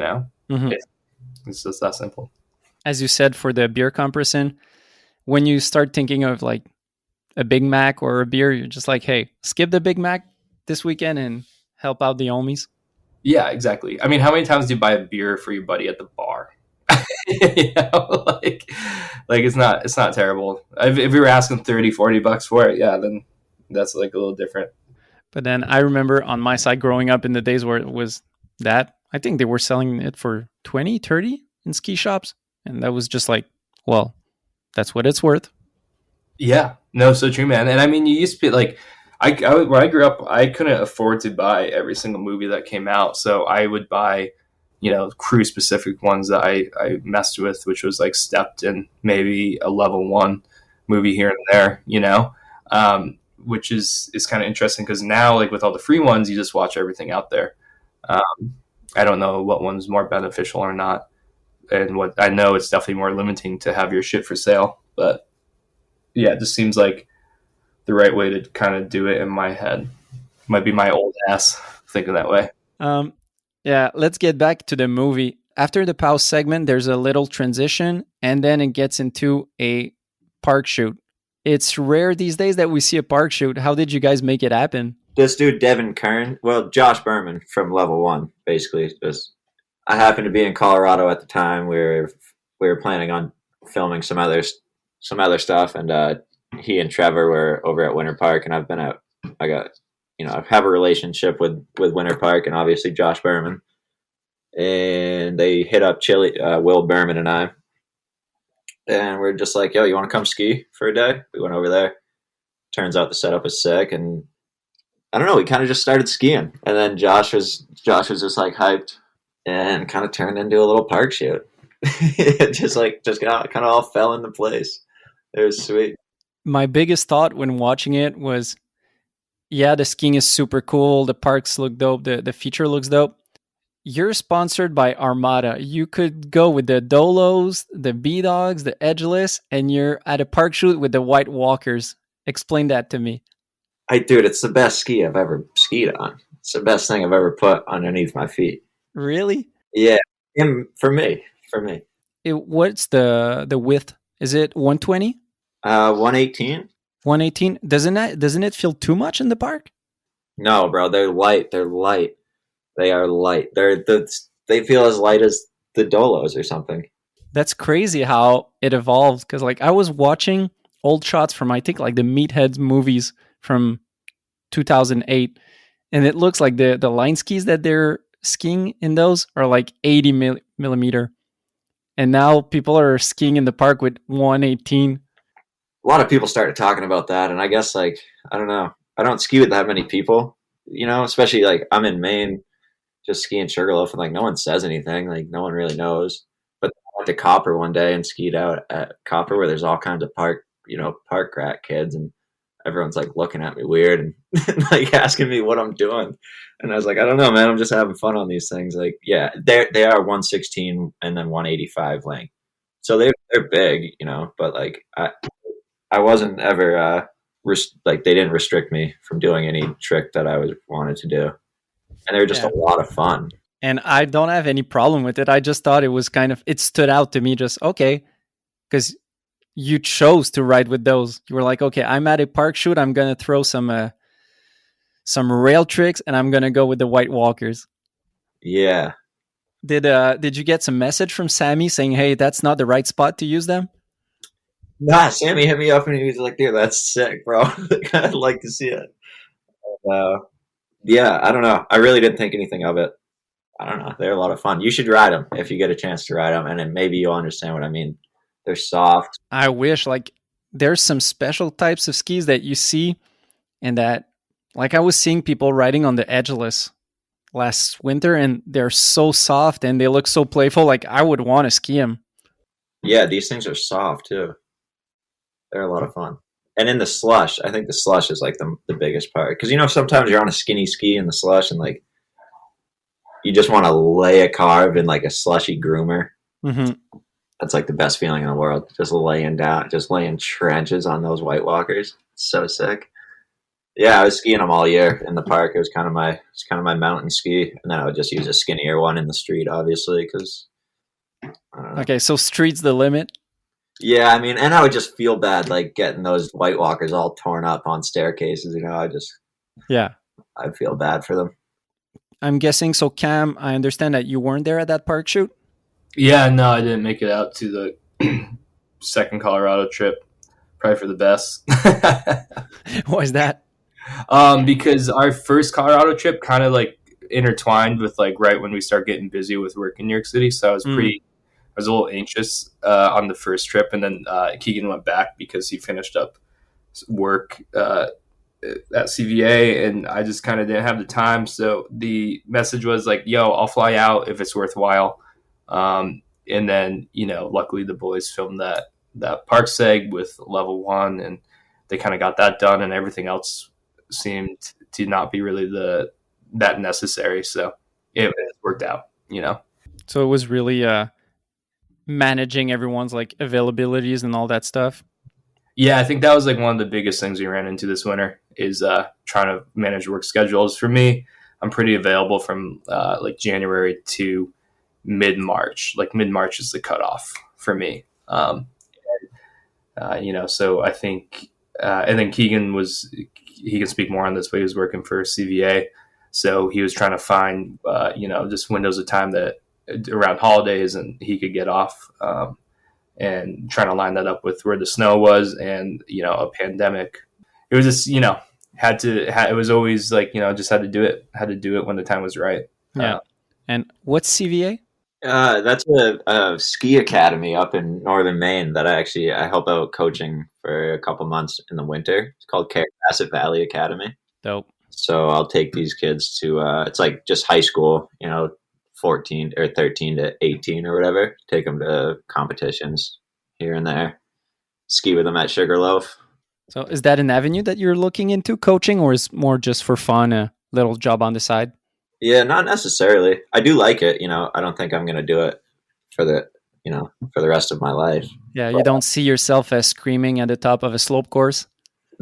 It's just that simple. As you said, for the beer comparison, when you start thinking of like a Big Mac or a beer, you're just like, hey, skip the Big Mac this weekend and help out the homies. Yeah, exactly. I mean, how many times do you buy a beer for your buddy at the bar? Like it's not terrible. If we were asking $30-$40 for it, yeah, then that's like a little different. But then I remember on my side growing up in the days where it was that, I think they were selling it for $20-$30 in ski shops. And that was just like, well, that's what it's worth. Yeah, no, so true, man. And I mean, you used to be like, when I grew up, I couldn't afford to buy every single movie that came out. So I would buy, crew specific ones that I messed with, which was like Stepped and maybe a level 1 movie here and there, which is kind of interesting because now, like with all the free ones, you just watch everything out there. I don't know what one's more beneficial or not. And what I know, it's definitely more limiting to have your shit for sale. But yeah, it just seems like the right way to kind of do it in my head. Might be my old ass thinking that way. Yeah, let's get back to the movie. After the pause segment, there's a little transition, and then it gets into a park shoot. It's rare these days that we see a park shoot. How did you guys make it happen? This dude, Devin Kern, well, Josh Berman from Level 1, basically. Just, I happened to be in Colorado at the time. We were planning on filming some other stuff, and he and Trevor were over at Winter Park, and I have a relationship with Winter Park, and obviously Josh Berman. And they hit up Will Berman and I, and we're just like, yo, you want to come ski for a day? We went over there. Turns out the setup was sick, and I don't know, we kind of just started skiing, and then Josh was just like hyped, and kind of turned into a little park shoot. It just kind of all fell into place. It was sweet. My biggest thought when watching it was, yeah, the skiing is super cool. The parks look dope. The feature looks dope. You're sponsored by Armada. You could go with the Dolos, the B-Dogs, the Edgeless, and you're at a park shoot with the White Walkers. Explain that to me. Dude, it's the best ski I've ever skied on. It's the best thing I've ever put underneath my feet. Really? Yeah, for me. What's the width? Is it 120? 118. 118? Doesn't it feel too much in the park? No, bro, they're light. They are light. They feel as light as the Dolos or something. That's crazy how it evolved. Because like I was watching old shots from I think like the Meatheads movies from 2008, and it looks like the line skis that they're skiing in those are like 80 millimeter, and now people are skiing in the park with 118. A lot of people started talking about that, and I guess like I don't know. I don't ski with that many people, especially like I'm in Maine. Just skiing Sugarloaf, and like no one says anything, like no one really knows. But I went to Copper one day and skied out at Copper, where there's all kinds of park rat kids, and everyone's like looking at me weird and like asking me what I'm doing. And I was like, I don't know, man, I'm just having fun on these things. Like, yeah, they are 116 and then 185 length, so they're big, But like I wasn't ever they didn't restrict me from doing any trick that I wanted to do. And they were just a lot of fun. And I don't have any problem with it. I just thought it was it stood out to me just, okay, because you chose to ride with those. You were like, okay, I'm at a park shoot. I'm going to throw some rail tricks, and I'm going to go with the White Walkers. Yeah. Did you get some message from Sammy saying, hey, that's not the right spot to use them? Nah, Sammy hit me up and he was like, dude, that's sick, bro. I'd like to see it. Yeah, I don't know. I really didn't think anything of it. I don't know. They're a lot of fun. You should ride them if you get a chance to ride them, and then maybe you'll understand what I mean. They're soft. I wish. Like, there's some special types of skis that you see, and that, like, I was seeing people riding on the Edgeless last winter, and they're so soft, and they look so playful. Like, I would want to ski them. Yeah, these things are soft, too. They're a lot of fun. And in the slush, I think the slush is like the biggest part. Because, sometimes you're on a skinny ski in the slush and like you just want to lay a carve in like a slushy groomer. Mm-hmm. That's like the best feeling in the world. Just laying trenches on those White Walkers. It's so sick. Yeah, I was skiing them all year in the park. It was kind of my mountain ski. And then I would just use a skinnier one in the street, obviously, because I don't know. Okay, so street's the limit. Yeah, I mean, and I would just feel bad, like, getting those White Walkers all torn up on staircases, I'd feel bad for them. I'm guessing, so Cam, I understand that you weren't there at that park shoot? Yeah, no, I didn't make it out to the second Colorado trip. Probably for the best. Why is that? Because our first Colorado trip kind of, like, intertwined with, like, right when we start getting busy with work in New York City, so I was I was a little anxious on the first trip, and then Keegan went back because he finished up work at CVA, and I just kind of didn't have the time. So the message was like, yo, I'll fly out if it's worthwhile. And then, luckily the boys filmed that park seg with Level 1, and they kind of got that done, and everything else seemed to not be really that necessary. So it worked out, So it was really managing everyone's like availabilities and all that stuff. Yeah, I think that was like one of the biggest things we ran into this winter is trying to manage work schedules. For me, I'm pretty available from like January to mid-March. Like mid-March is the cutoff for me. So I think, and then he can speak more on this, but he was working for CVA. So he was trying to find, just windows of time that around holidays and he could get off, and trying to line that up with where the snow was and, a pandemic. It was just, it was always like, just had to do it when the time was right. Yeah. And what's CVA? That's a ski academy up in northern Maine that I help out coaching for a couple months in the winter. It's called Carrasset Valley Academy. Dope. So I'll take these kids to it's like just high school, 14 or 13 to 18 or whatever. Take them to competitions here and there. Ski with them at Sugarloaf. So is that an avenue that you're looking into, coaching, or is more just for fun, a little job on the side? Yeah, not necessarily. I do like it. I don't think I'm going to do it for the rest of my life. Yeah, you don't see yourself as screaming at the top of a slope course?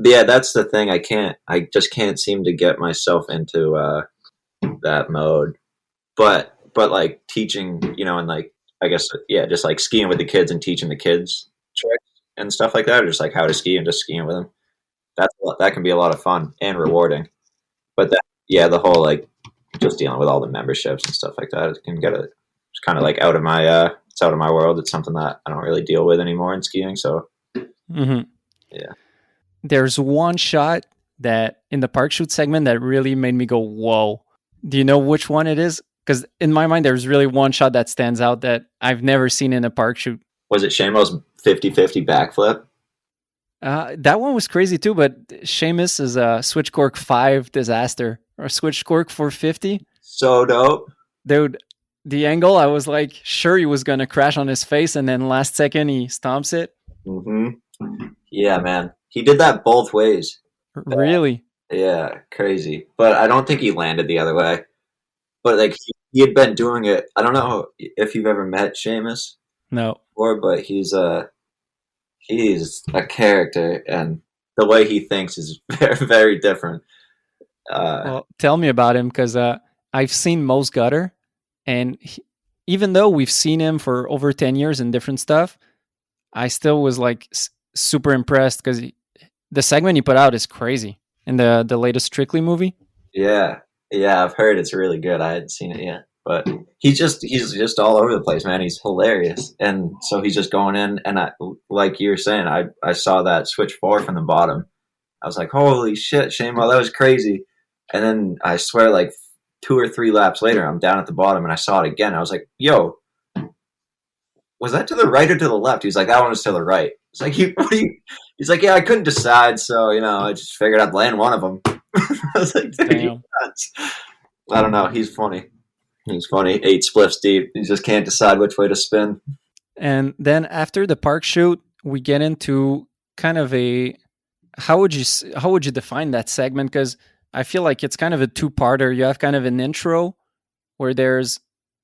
Yeah, that's the thing. I just can't seem to get myself into that mode. But like teaching, and like, I guess, yeah, just like skiing with the kids and teaching the kids tricks and stuff like that, or just like how to ski and just skiing with them. That can be a lot of fun and rewarding. But the whole like just dealing with all the memberships and stuff like that, it can get it's kind of like out of my it's out of my world. It's something that I don't really deal with anymore in skiing. So yeah. There's one shot that in the park shoot segment that really made me go, whoa. Do you know which one it is? Because in my mind, there's really one shot that stands out that I've never seen in a park shoot. Was it Shamo's 50-50 backflip? That one was crazy too, but Seamus is a switch cork 5 disaster, or switch cork 450. So dope. Dude, the angle, I was like, sure he was going to crash on his face, and then last second he stomps it. Mm-hmm. Yeah, man. He did that both ways. Really? Yeah, crazy. But I don't think he landed the other way. But like he had been doing it. I don't know if you've ever met Seamus. No. But he's a character, and the way he thinks is very, very different. Well, tell me about him, because I've seen Mo's Gutter, and even though we've seen him for over 10 years in different stuff, I still was like super impressed, because the segment he put out is crazy in the latest Strictly movie. Yeah, I've heard it's really good. I hadn't seen it yet, but he's just all over the place, man. He's hilarious, and so he's just going in. And like you were saying, I saw that switch 4 from the bottom. I was like, holy shit, Shamo, that was crazy. And then I swear, like 2 or 3 laps later, I'm down at the bottom, and I saw it again. I was like, yo, was that to the right or to the left? He's like, that one was to the right. It's like, he's like, yeah, I couldn't decide, so I just figured I'd land one of them. I was like, damn. I don't know. He's funny. 8 spliffs deep. He just can't decide which way to spin. And then after the park shoot, we get into kind of how would you define that segment? Because I feel like it's kind of a 2-parter. You have kind of an intro where there's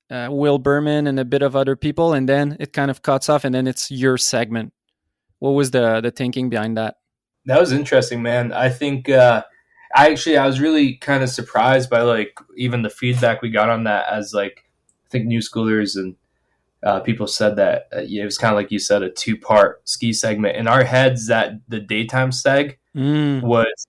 Will Berman and a bit of other people, and then it kind of cuts off, and then it's your segment. What was the thinking behind that? That was interesting, man. I think I was really kind of surprised by like even the feedback we got on that, as like I think new schoolers and people said that it was kind of like you said, a 2-part ski segment. In our heads, that the daytime seg was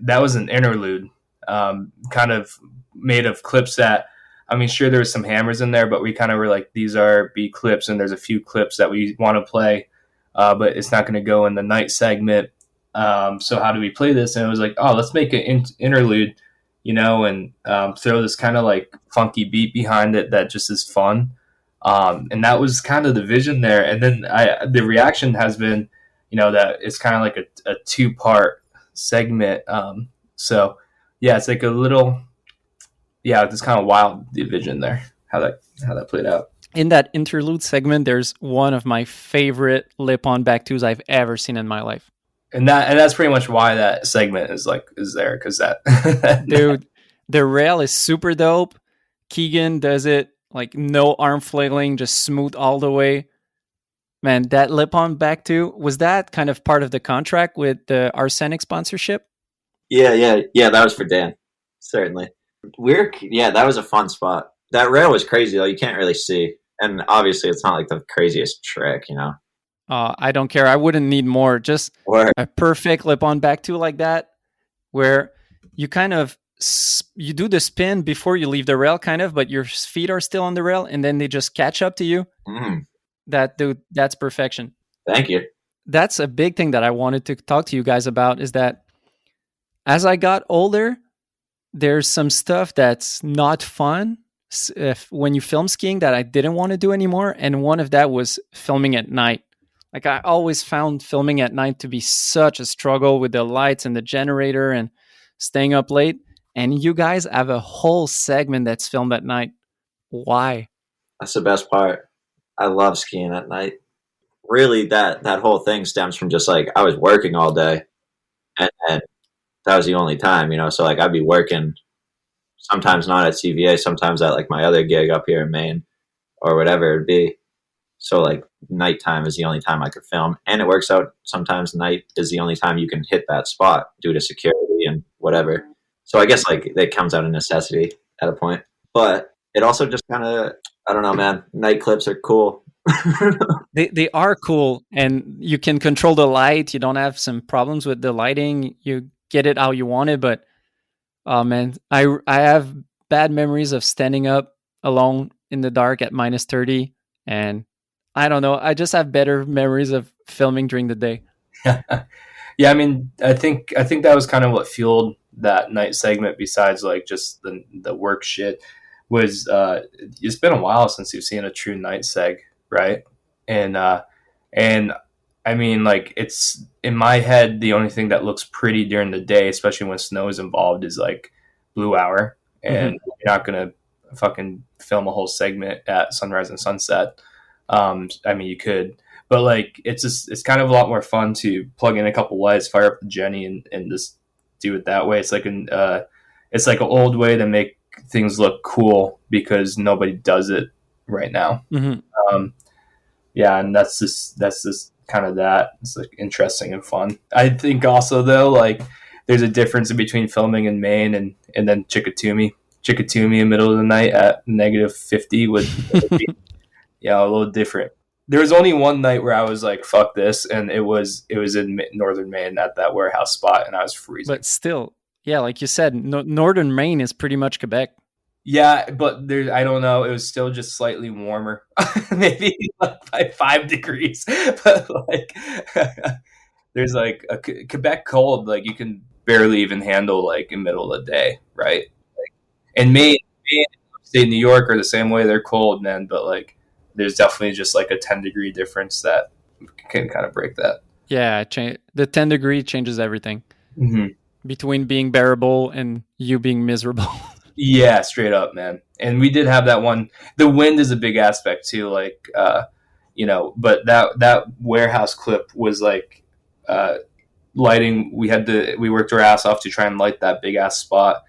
that was an interlude, kind of made of clips that, I mean, sure, there was some hammers in there, but we kind of were like, these are B clips, and there's a few clips that we want to play, but it's not going to go in the night segment. So how do we play this? And it was like, oh, let's make an interlude, and throw this kind of like funky beat behind it that just is fun. And that was kind of the vision there. And then the reaction has been, that it's kind of like a 2-part segment. So yeah, it's like a little, it's kind of wild, the vision there, how that played out. In that interlude segment, there's one of my favorite lip-on back twos I've ever seen in my life. And that's pretty much why that segment is there, because that dude, the rail is super dope. Keegan does it like no arm flailing, just smooth all the way. Man, that lip-on back two, was that kind of part of the contract with the Arsenic sponsorship? Yeah, that was for Dan, certainly. Yeah, that was a fun spot. That rail was crazy though. You can't really see, and obviously it's not like the craziest trick, you know. I don't care. I wouldn't need more. Just Or a perfect lip on back two like that, where you kind of you do the spin before you leave the rail, kind of, but your feet are still on the rail, and then they just catch up to you. That dude, that's perfection. Thank you. That's a big thing that I wanted to talk to you guys about. Is that as I got older, there's some stuff that's not fun when you film skiing that I didn't want to do anymore, and one of that was filming at night. Like I always found filming at night to be such a struggle with the lights and the generator and staying up late. And you guys have a whole segment that's filmed at night. Why? That's the best part. I love skiing at night. Really, that whole thing stems from just like I was working all day, and that was the only time, you know. So like I'd be working, sometimes not at CVA, sometimes at like my other gig up here in Maine or whatever it'd be. So like nighttime is the only time I could film, and it works out. Sometimes night is the only time you can hit that spot due to security and whatever. So I guess like it comes out of necessity at a point, but it also just kind of, I don't know, man. Night clips are cool. They are cool, and you can control the light. You don't have some problems with the lighting. You get it how you want it, but oh man, I have bad memories of standing up alone in the dark at -30, and I don't know. I just have better memories of filming during the day. Yeah, I mean, I think that was kind of what fueled that night segment. Besides, like just the work shit, was it's been a while since you've seen a true night seg, right? And I mean, like it's in my head, the only thing that looks pretty during the day, especially when snow is involved, is like blue hour, and you're not gonna fucking film a whole segment at sunrise and sunset. I mean, you could, but like it's kind of a lot more fun to plug in a couple lights, fire up the Jenny, and just do it that way. It's like an old way to make things look cool because nobody does it right now. Yeah, and that's just kind of that. It's like interesting and fun. I think also though, like there's a difference between filming in Maine and then Chickatumi in the middle of the night at -50 would be a little different. There was only one night where I was like, fuck this. And it was in northern Maine at that warehouse spot, and I was freezing. But still, yeah, like you said, northern Maine is pretty much Quebec. Yeah, but I don't know. It was still just slightly warmer, maybe like by 5 degrees. But like, there's like a Quebec cold, like you can barely even handle like in middle of the day, right? Like, and Maine, state New York are the same way. They're cold, man. But like, there's definitely just like a 10-degree difference that can kind of break that. Yeah, the 10-degree changes everything between being bearable and you being miserable. Yeah, straight up, man. And we did have that one. The wind is a big aspect too, like but that warehouse clip was like lighting. We worked our ass off to try and light that big ass spot,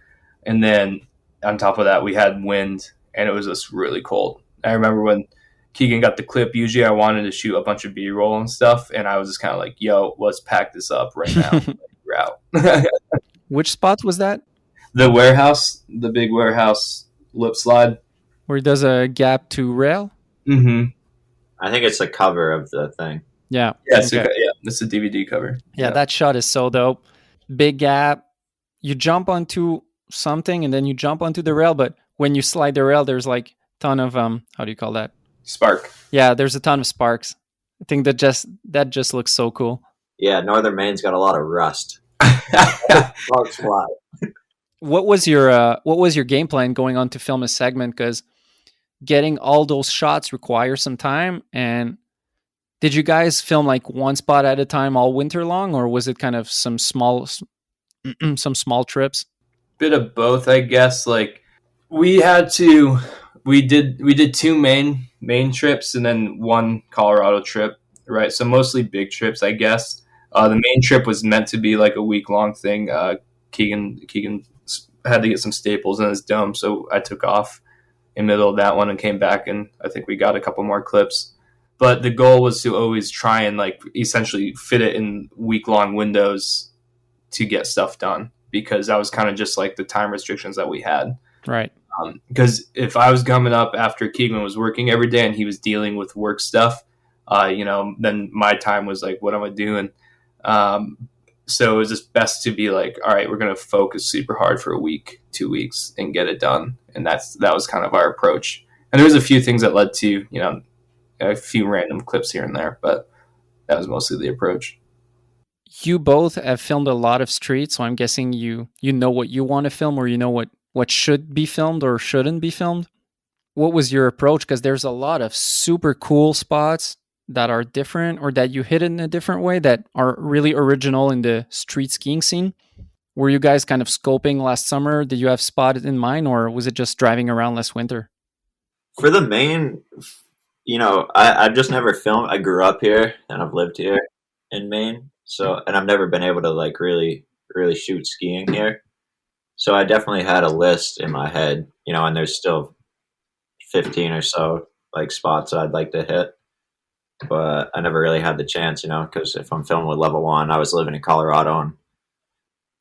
and then on top of that we had wind, and it was just really cold. I remember when Keegan got the clip. Usually I wanted to shoot a bunch of B-roll and stuff, and I was just kind of like, yo, let's pack this up right now. We're out. Which spot was that? The warehouse, the big warehouse lip slide. Where it does a gap to rail? I think it's the cover of the thing. Yeah. Yeah, it's a DVD cover. Yeah, that shot is so dope. Big gap. You jump onto something and then you jump onto the rail, but when you slide the rail, there's like a ton of, how do you call that? Spark. Yeah, there's a ton of sparks. I think that just looks so cool. Yeah, northern Maine's got a lot of rust. Sparks fly. What was your game plan going on to film a segment? Because getting all those shots requires some time. And did you guys film like one spot at a time all winter long, or was it kind of some small trips? Bit of both, I guess. Like we did 2 Maine trips and then 1 Colorado trip, right? So mostly big trips, I guess. The Maine trip was meant to be like a week-long thing. Keegan had to get some staples in his dome, so I took off in the middle of that one and came back, and I think we got a couple more clips. But the goal was to always try and like essentially fit it in week-long windows to get stuff done, because that was kind of just like the time restrictions that we had. Right. Because if I was coming up after Keegan was working every day and he was dealing with work stuff, then my time was like, what am I doing? So it was just best to be like, all right, we're going to focus super hard for a week, 2 weeks, and get it done. And that was kind of our approach. And there was a few things that led to, a few random clips here and there, but that was mostly the approach. You both have filmed a lot of street, so I'm guessing you know what you want to film, or you know what should be filmed or shouldn't be filmed. What was your approach? Because there's a lot of super cool spots that are different, or that you hit in a different way, that are really original in the street skiing scene. Were you guys kind of scoping last summer? Did you have spots in mind, or was it just driving around last winter? For the Maine, I've just never filmed. I grew up here and I've lived here in Maine. So, and I've never been able to like really, really shoot skiing here. So I definitely had a list in my head, and there's still 15 or so like spots I'd like to hit, but I never really had the chance, because if I'm filming with Level One, I was living in Colorado and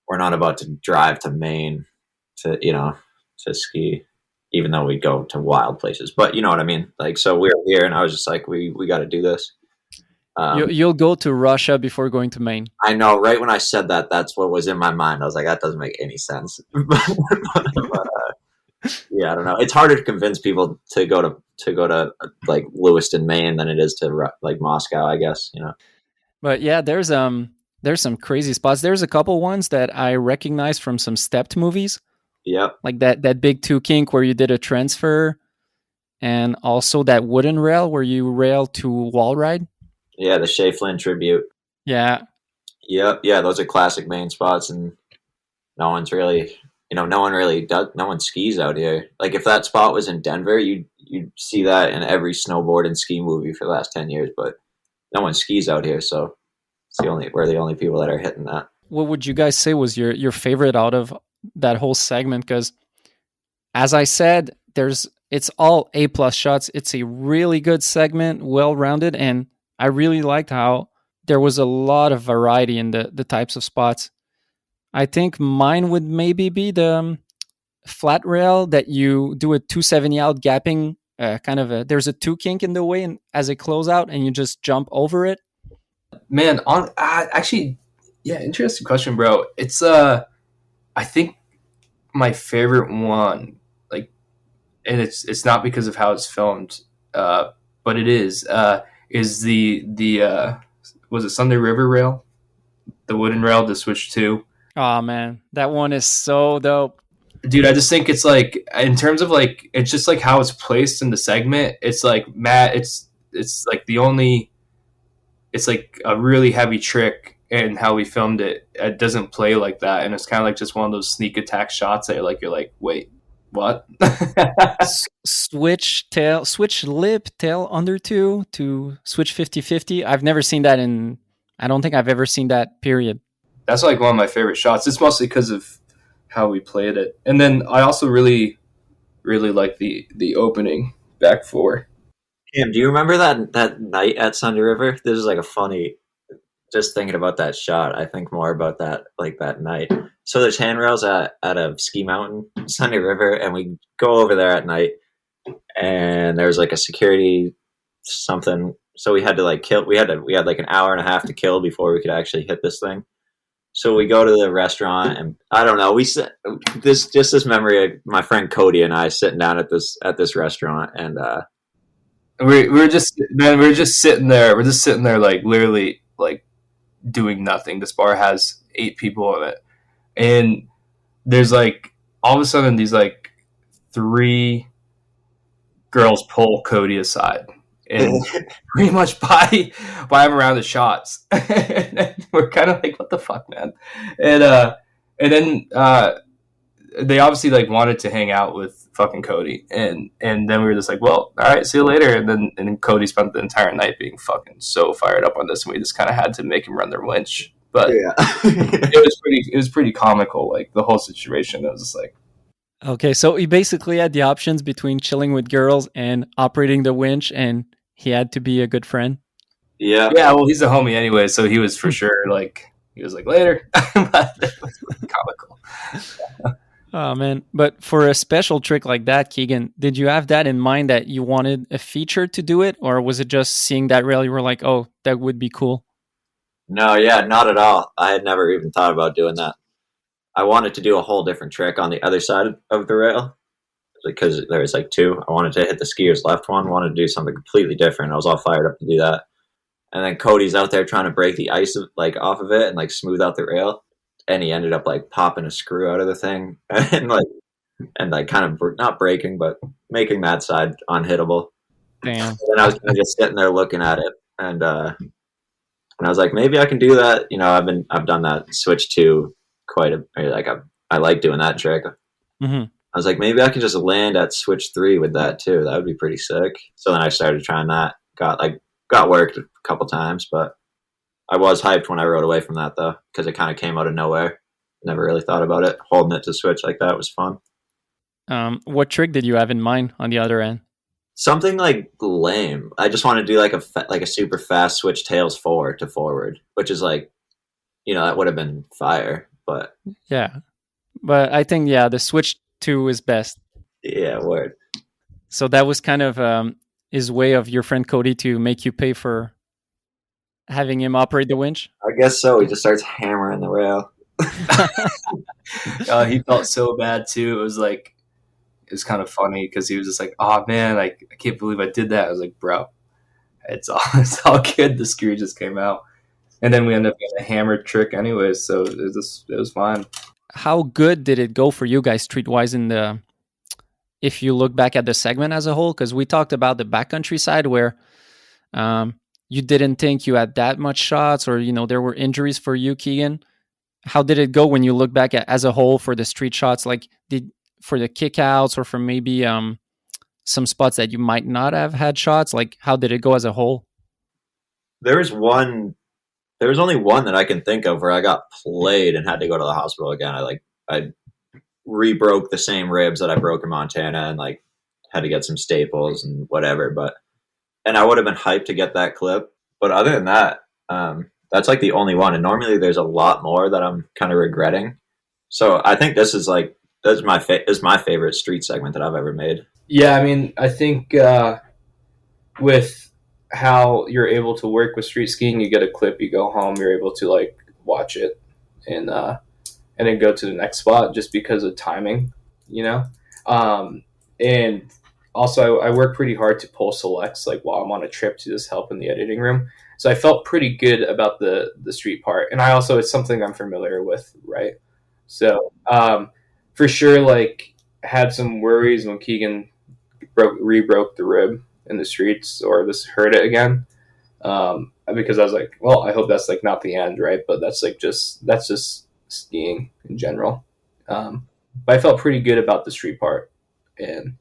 we're not about to drive to Maine to ski, even though we go to wild places, but you know what I mean? Like, so we were here and I was just like, we got to do this. You'll go to Russia before going to Maine. I know. Right when I said that, that's what was in my mind. I was like, that doesn't make any sense. Yeah, I don't know. It's harder to convince people to go to like Lewiston, Maine, than it is to like Moscow, I guess. But yeah, there's some crazy spots. There's a couple ones that I recognize from some stepped movies. Yep. Like that Big Two Kink where you did a transfer, and also that wooden rail where you rail to wall ride. Yeah, the Shea Flynn tribute. Yeah. Yep. Yeah, those are classic Maine spots, and no one skis out here. Like if that spot was in Denver, you'd see that in every snowboard and ski movie for the last 10 years, but no one skis out here, so we're the only people that are hitting that. What would you guys say was your favorite out of that whole segment? Because as I said, it's all A+ shots. It's a really good segment, well-rounded, and I really liked how there was a lot of variety in the types of spots. I think mine would maybe be the flat rail that you do a 270 out gapping, there's a 2 kink in the way and as a closeout, and you just jump over it. Man, actually, yeah, interesting question, bro. It's I think my favorite one, like, and it's not because of how it's filmed, but it is the was it Sunday River rail, the wooden rail to switch to. Oh man, that one is so dope, dude. I just think it's like, in terms of like, it's just like how it's placed in the segment. It's like, Matt, it's like it's like a really heavy trick, and how we filmed it, it doesn't play like that, and it's kind of like just one of those sneak attack shots that you're like, wait, what? Switch lip tail under two to switch 50-50. I've never seen that I don't think I've ever seen that, period. That's like one of my favorite shots. It's mostly because of how we played it. And then I also really, really like the opening back four. Cam, do you remember that night at Sunday River? This is like a funny, just thinking about that shot, I think more about that, like that night. So there's handrails at a ski mountain, Sunday River, and we go over there at night, and there's like a security something. So we had to like we had like an hour and a half to kill before we could actually hit this thing. So we go to the restaurant, and I don't know, this memory of my friend Cody and I sitting down at this restaurant, and we're just sitting there. We're just sitting there, like literally, like doing nothing. This bar has 8 people in it, and there's like all of a sudden these like 3 girls pull Cody aside and pretty much buy him around the shots. And we're kind of like, what the fuck, man? And then they obviously like wanted to hang out with fucking Cody, and then we were just like, well, all right, see you later. And then Cody spent the entire night being fucking so fired up on this, and we just kind of had to make him run their winch. But yeah. it was pretty comical, like the whole situation. It was just like, okay, so he basically had the options between chilling with girls and operating the winch, and he had to be a good friend. Yeah. Well, he's a homie anyway, so he was for sure like, he was like, later. But it was comical. Oh man. But for a special trick like that, Keegan, did you have that in mind that you wanted a feature to do it? Or was it just seeing that rail you were like, oh, that would be cool? No, yeah, not at all. I had never even thought about doing that. I wanted to do a whole different trick on the other side of the rail because there was like two. I wanted to hit the skier's left one, wanted to do something completely different. I was all fired up to do that. And then Cody's out there trying to break the ice like off of it and like smooth out the rail. And he ended up like popping a screw out of the thing and like kind of not breaking, but making that side unhittable. Damn. And I was kind of just sitting there looking at it. And I was like, maybe I can do that. You know, I've done that switch to I like doing that trick. Mm-hmm. I was like, maybe I can just land at switch 3 with that too. That would be pretty sick. So then I started trying that. Got worked a couple times, but I was hyped when I rode away from that though, because it kind of came out of nowhere. Never really thought about it. Holding it to switch like that was fun. What trick did you have in mind on the other end? Something like lame. I just want to do like a super fast switch tails forward to forward, which is like, that would have been fire. But yeah, but I think the switch 2 is best. Yeah, word. So that was kind of his way of your friend Cody to make you pay for having him operate the winch. I guess so. He just starts hammering the rail. He felt so bad too. It was kind of funny because he was just like, "Oh man, I can't believe I did that." I was like, "Bro, it's all good." The screw just came out, and then we ended up getting a hammered trick anyways, so it was fine. How good did it go for you guys streetwise if you look back at the segment as a whole? Because we talked about the backcountry side where you didn't think you had that much shots, or there were injuries for you, Keegan. How did it go when you look back at as a whole for the street shots? Like for the kickouts, or for maybe some spots that you might not have had shots? Like how did it go as a whole? There was only one that I can think of where I got played and had to go to the hospital again. I re-broke the same ribs that I broke in Montana and like had to get some staples and whatever. And I would have been hyped to get that clip. But other than that, that's like the only one. And normally there's a lot more that I'm kind of regretting. So I think this is my favorite street segment that I've ever made. Yeah, I mean, I think with how you're able to work with street skiing, you get a clip, you go home, you're able to like watch it and then go to the next spot just because of timing, and also I work pretty hard to pull selects like while I'm on a trip to just help in the editing room. So I felt pretty good about the street part. And it's something I'm familiar with, right? So for sure, like had some worries when Keegan re-broke the rib in the streets or this hurt it again. Because I was like, well, I hope that's like not the end, right? But that's just skiing in general. But I felt pretty good about the street part and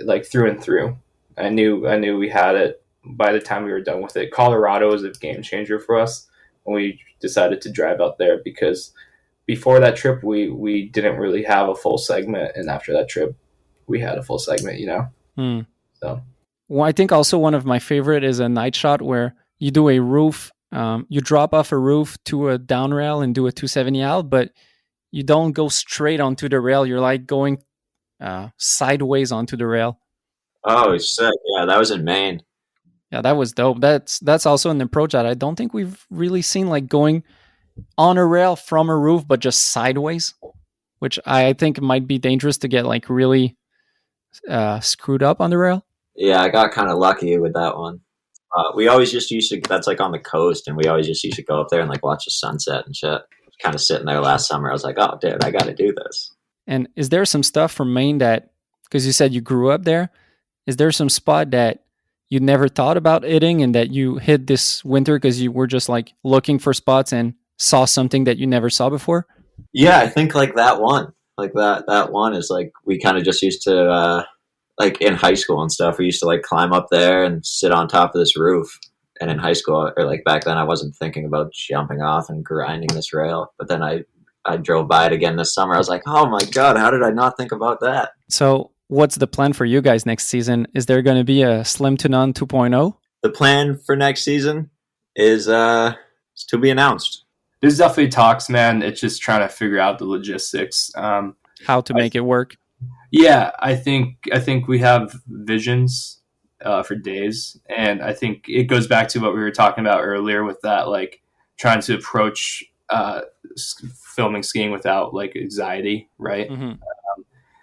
like through and through. I knew we had it by the time we were done with it. Colorado was a game changer for us when we decided to drive out there, because before that trip we didn't really have a full segment, and after that trip we had a full segment, So well, I think also one of my favorite is a night shot where you do a roof, you drop off a roof to a down rail and do a 270 out, but you don't go straight onto the rail. You're like going sideways onto the rail. Oh, sick. Yeah, that was in Maine. Yeah, that was dope. That's also an approach that I don't think we've really seen, like going on a rail from a roof, but just sideways, which I think might be dangerous to get like really screwed up on the rail. Yeah, I got kind of lucky with that one. We always just used to, that's like on the coast, and we always just used to go up there and like watch the sunset and shit. Kind of sitting there last summer. I was like, oh, dude, I got to do this. And is there some stuff from Maine that, because you said you grew up there, is there some spot that you never thought about hitting and that you hit this winter because you were just like looking for spots and saw something that you never saw before? Yeah, I think like that one. Like that one is like, we kind of just used to, like in high school and stuff, we used to like climb up there and sit on top of this roof. And in high school, or like back then, I wasn't thinking about jumping off and grinding this rail. But then I drove by it again this summer. I was like, oh my God, how did I not think about that? So what's the plan for you guys next season? Is there going to be a Slim to None 2.0? The plan for next season is to be announced. There's definitely talks, man. It's just trying to figure out the logistics. how to make it work. Yeah, I think we have visions for days, and I think it goes back to what we were talking about earlier with that, like trying to approach filming skiing without like anxiety, right? Mm-hmm.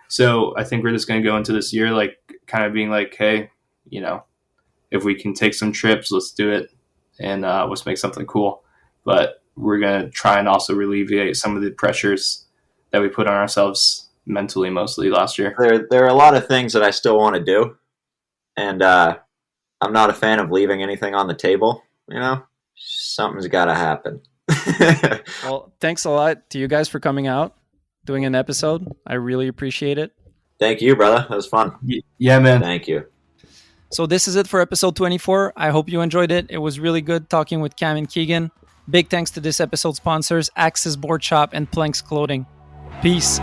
So I think we're just going to go into this year like kind of being like, hey, if we can take some trips, let's do it, and let's make something cool. But we're going to try and also alleviate some of the pressures that we put on ourselves mentally, mostly last year. There are a lot of things that I still want to do, and I'm not a fan of leaving anything on the table. Something's got to happen. Well, thanks a lot to you guys for coming out, doing an episode. I really appreciate it. Thank you, brother. That was fun. Yeah, man. Thank you. So this is it for episode 24. I hope you enjoyed it. It was really good talking with Cam and Keegan. Big thanks to this episode's sponsors, Axis Board Shop and Planks Clothing. Peace.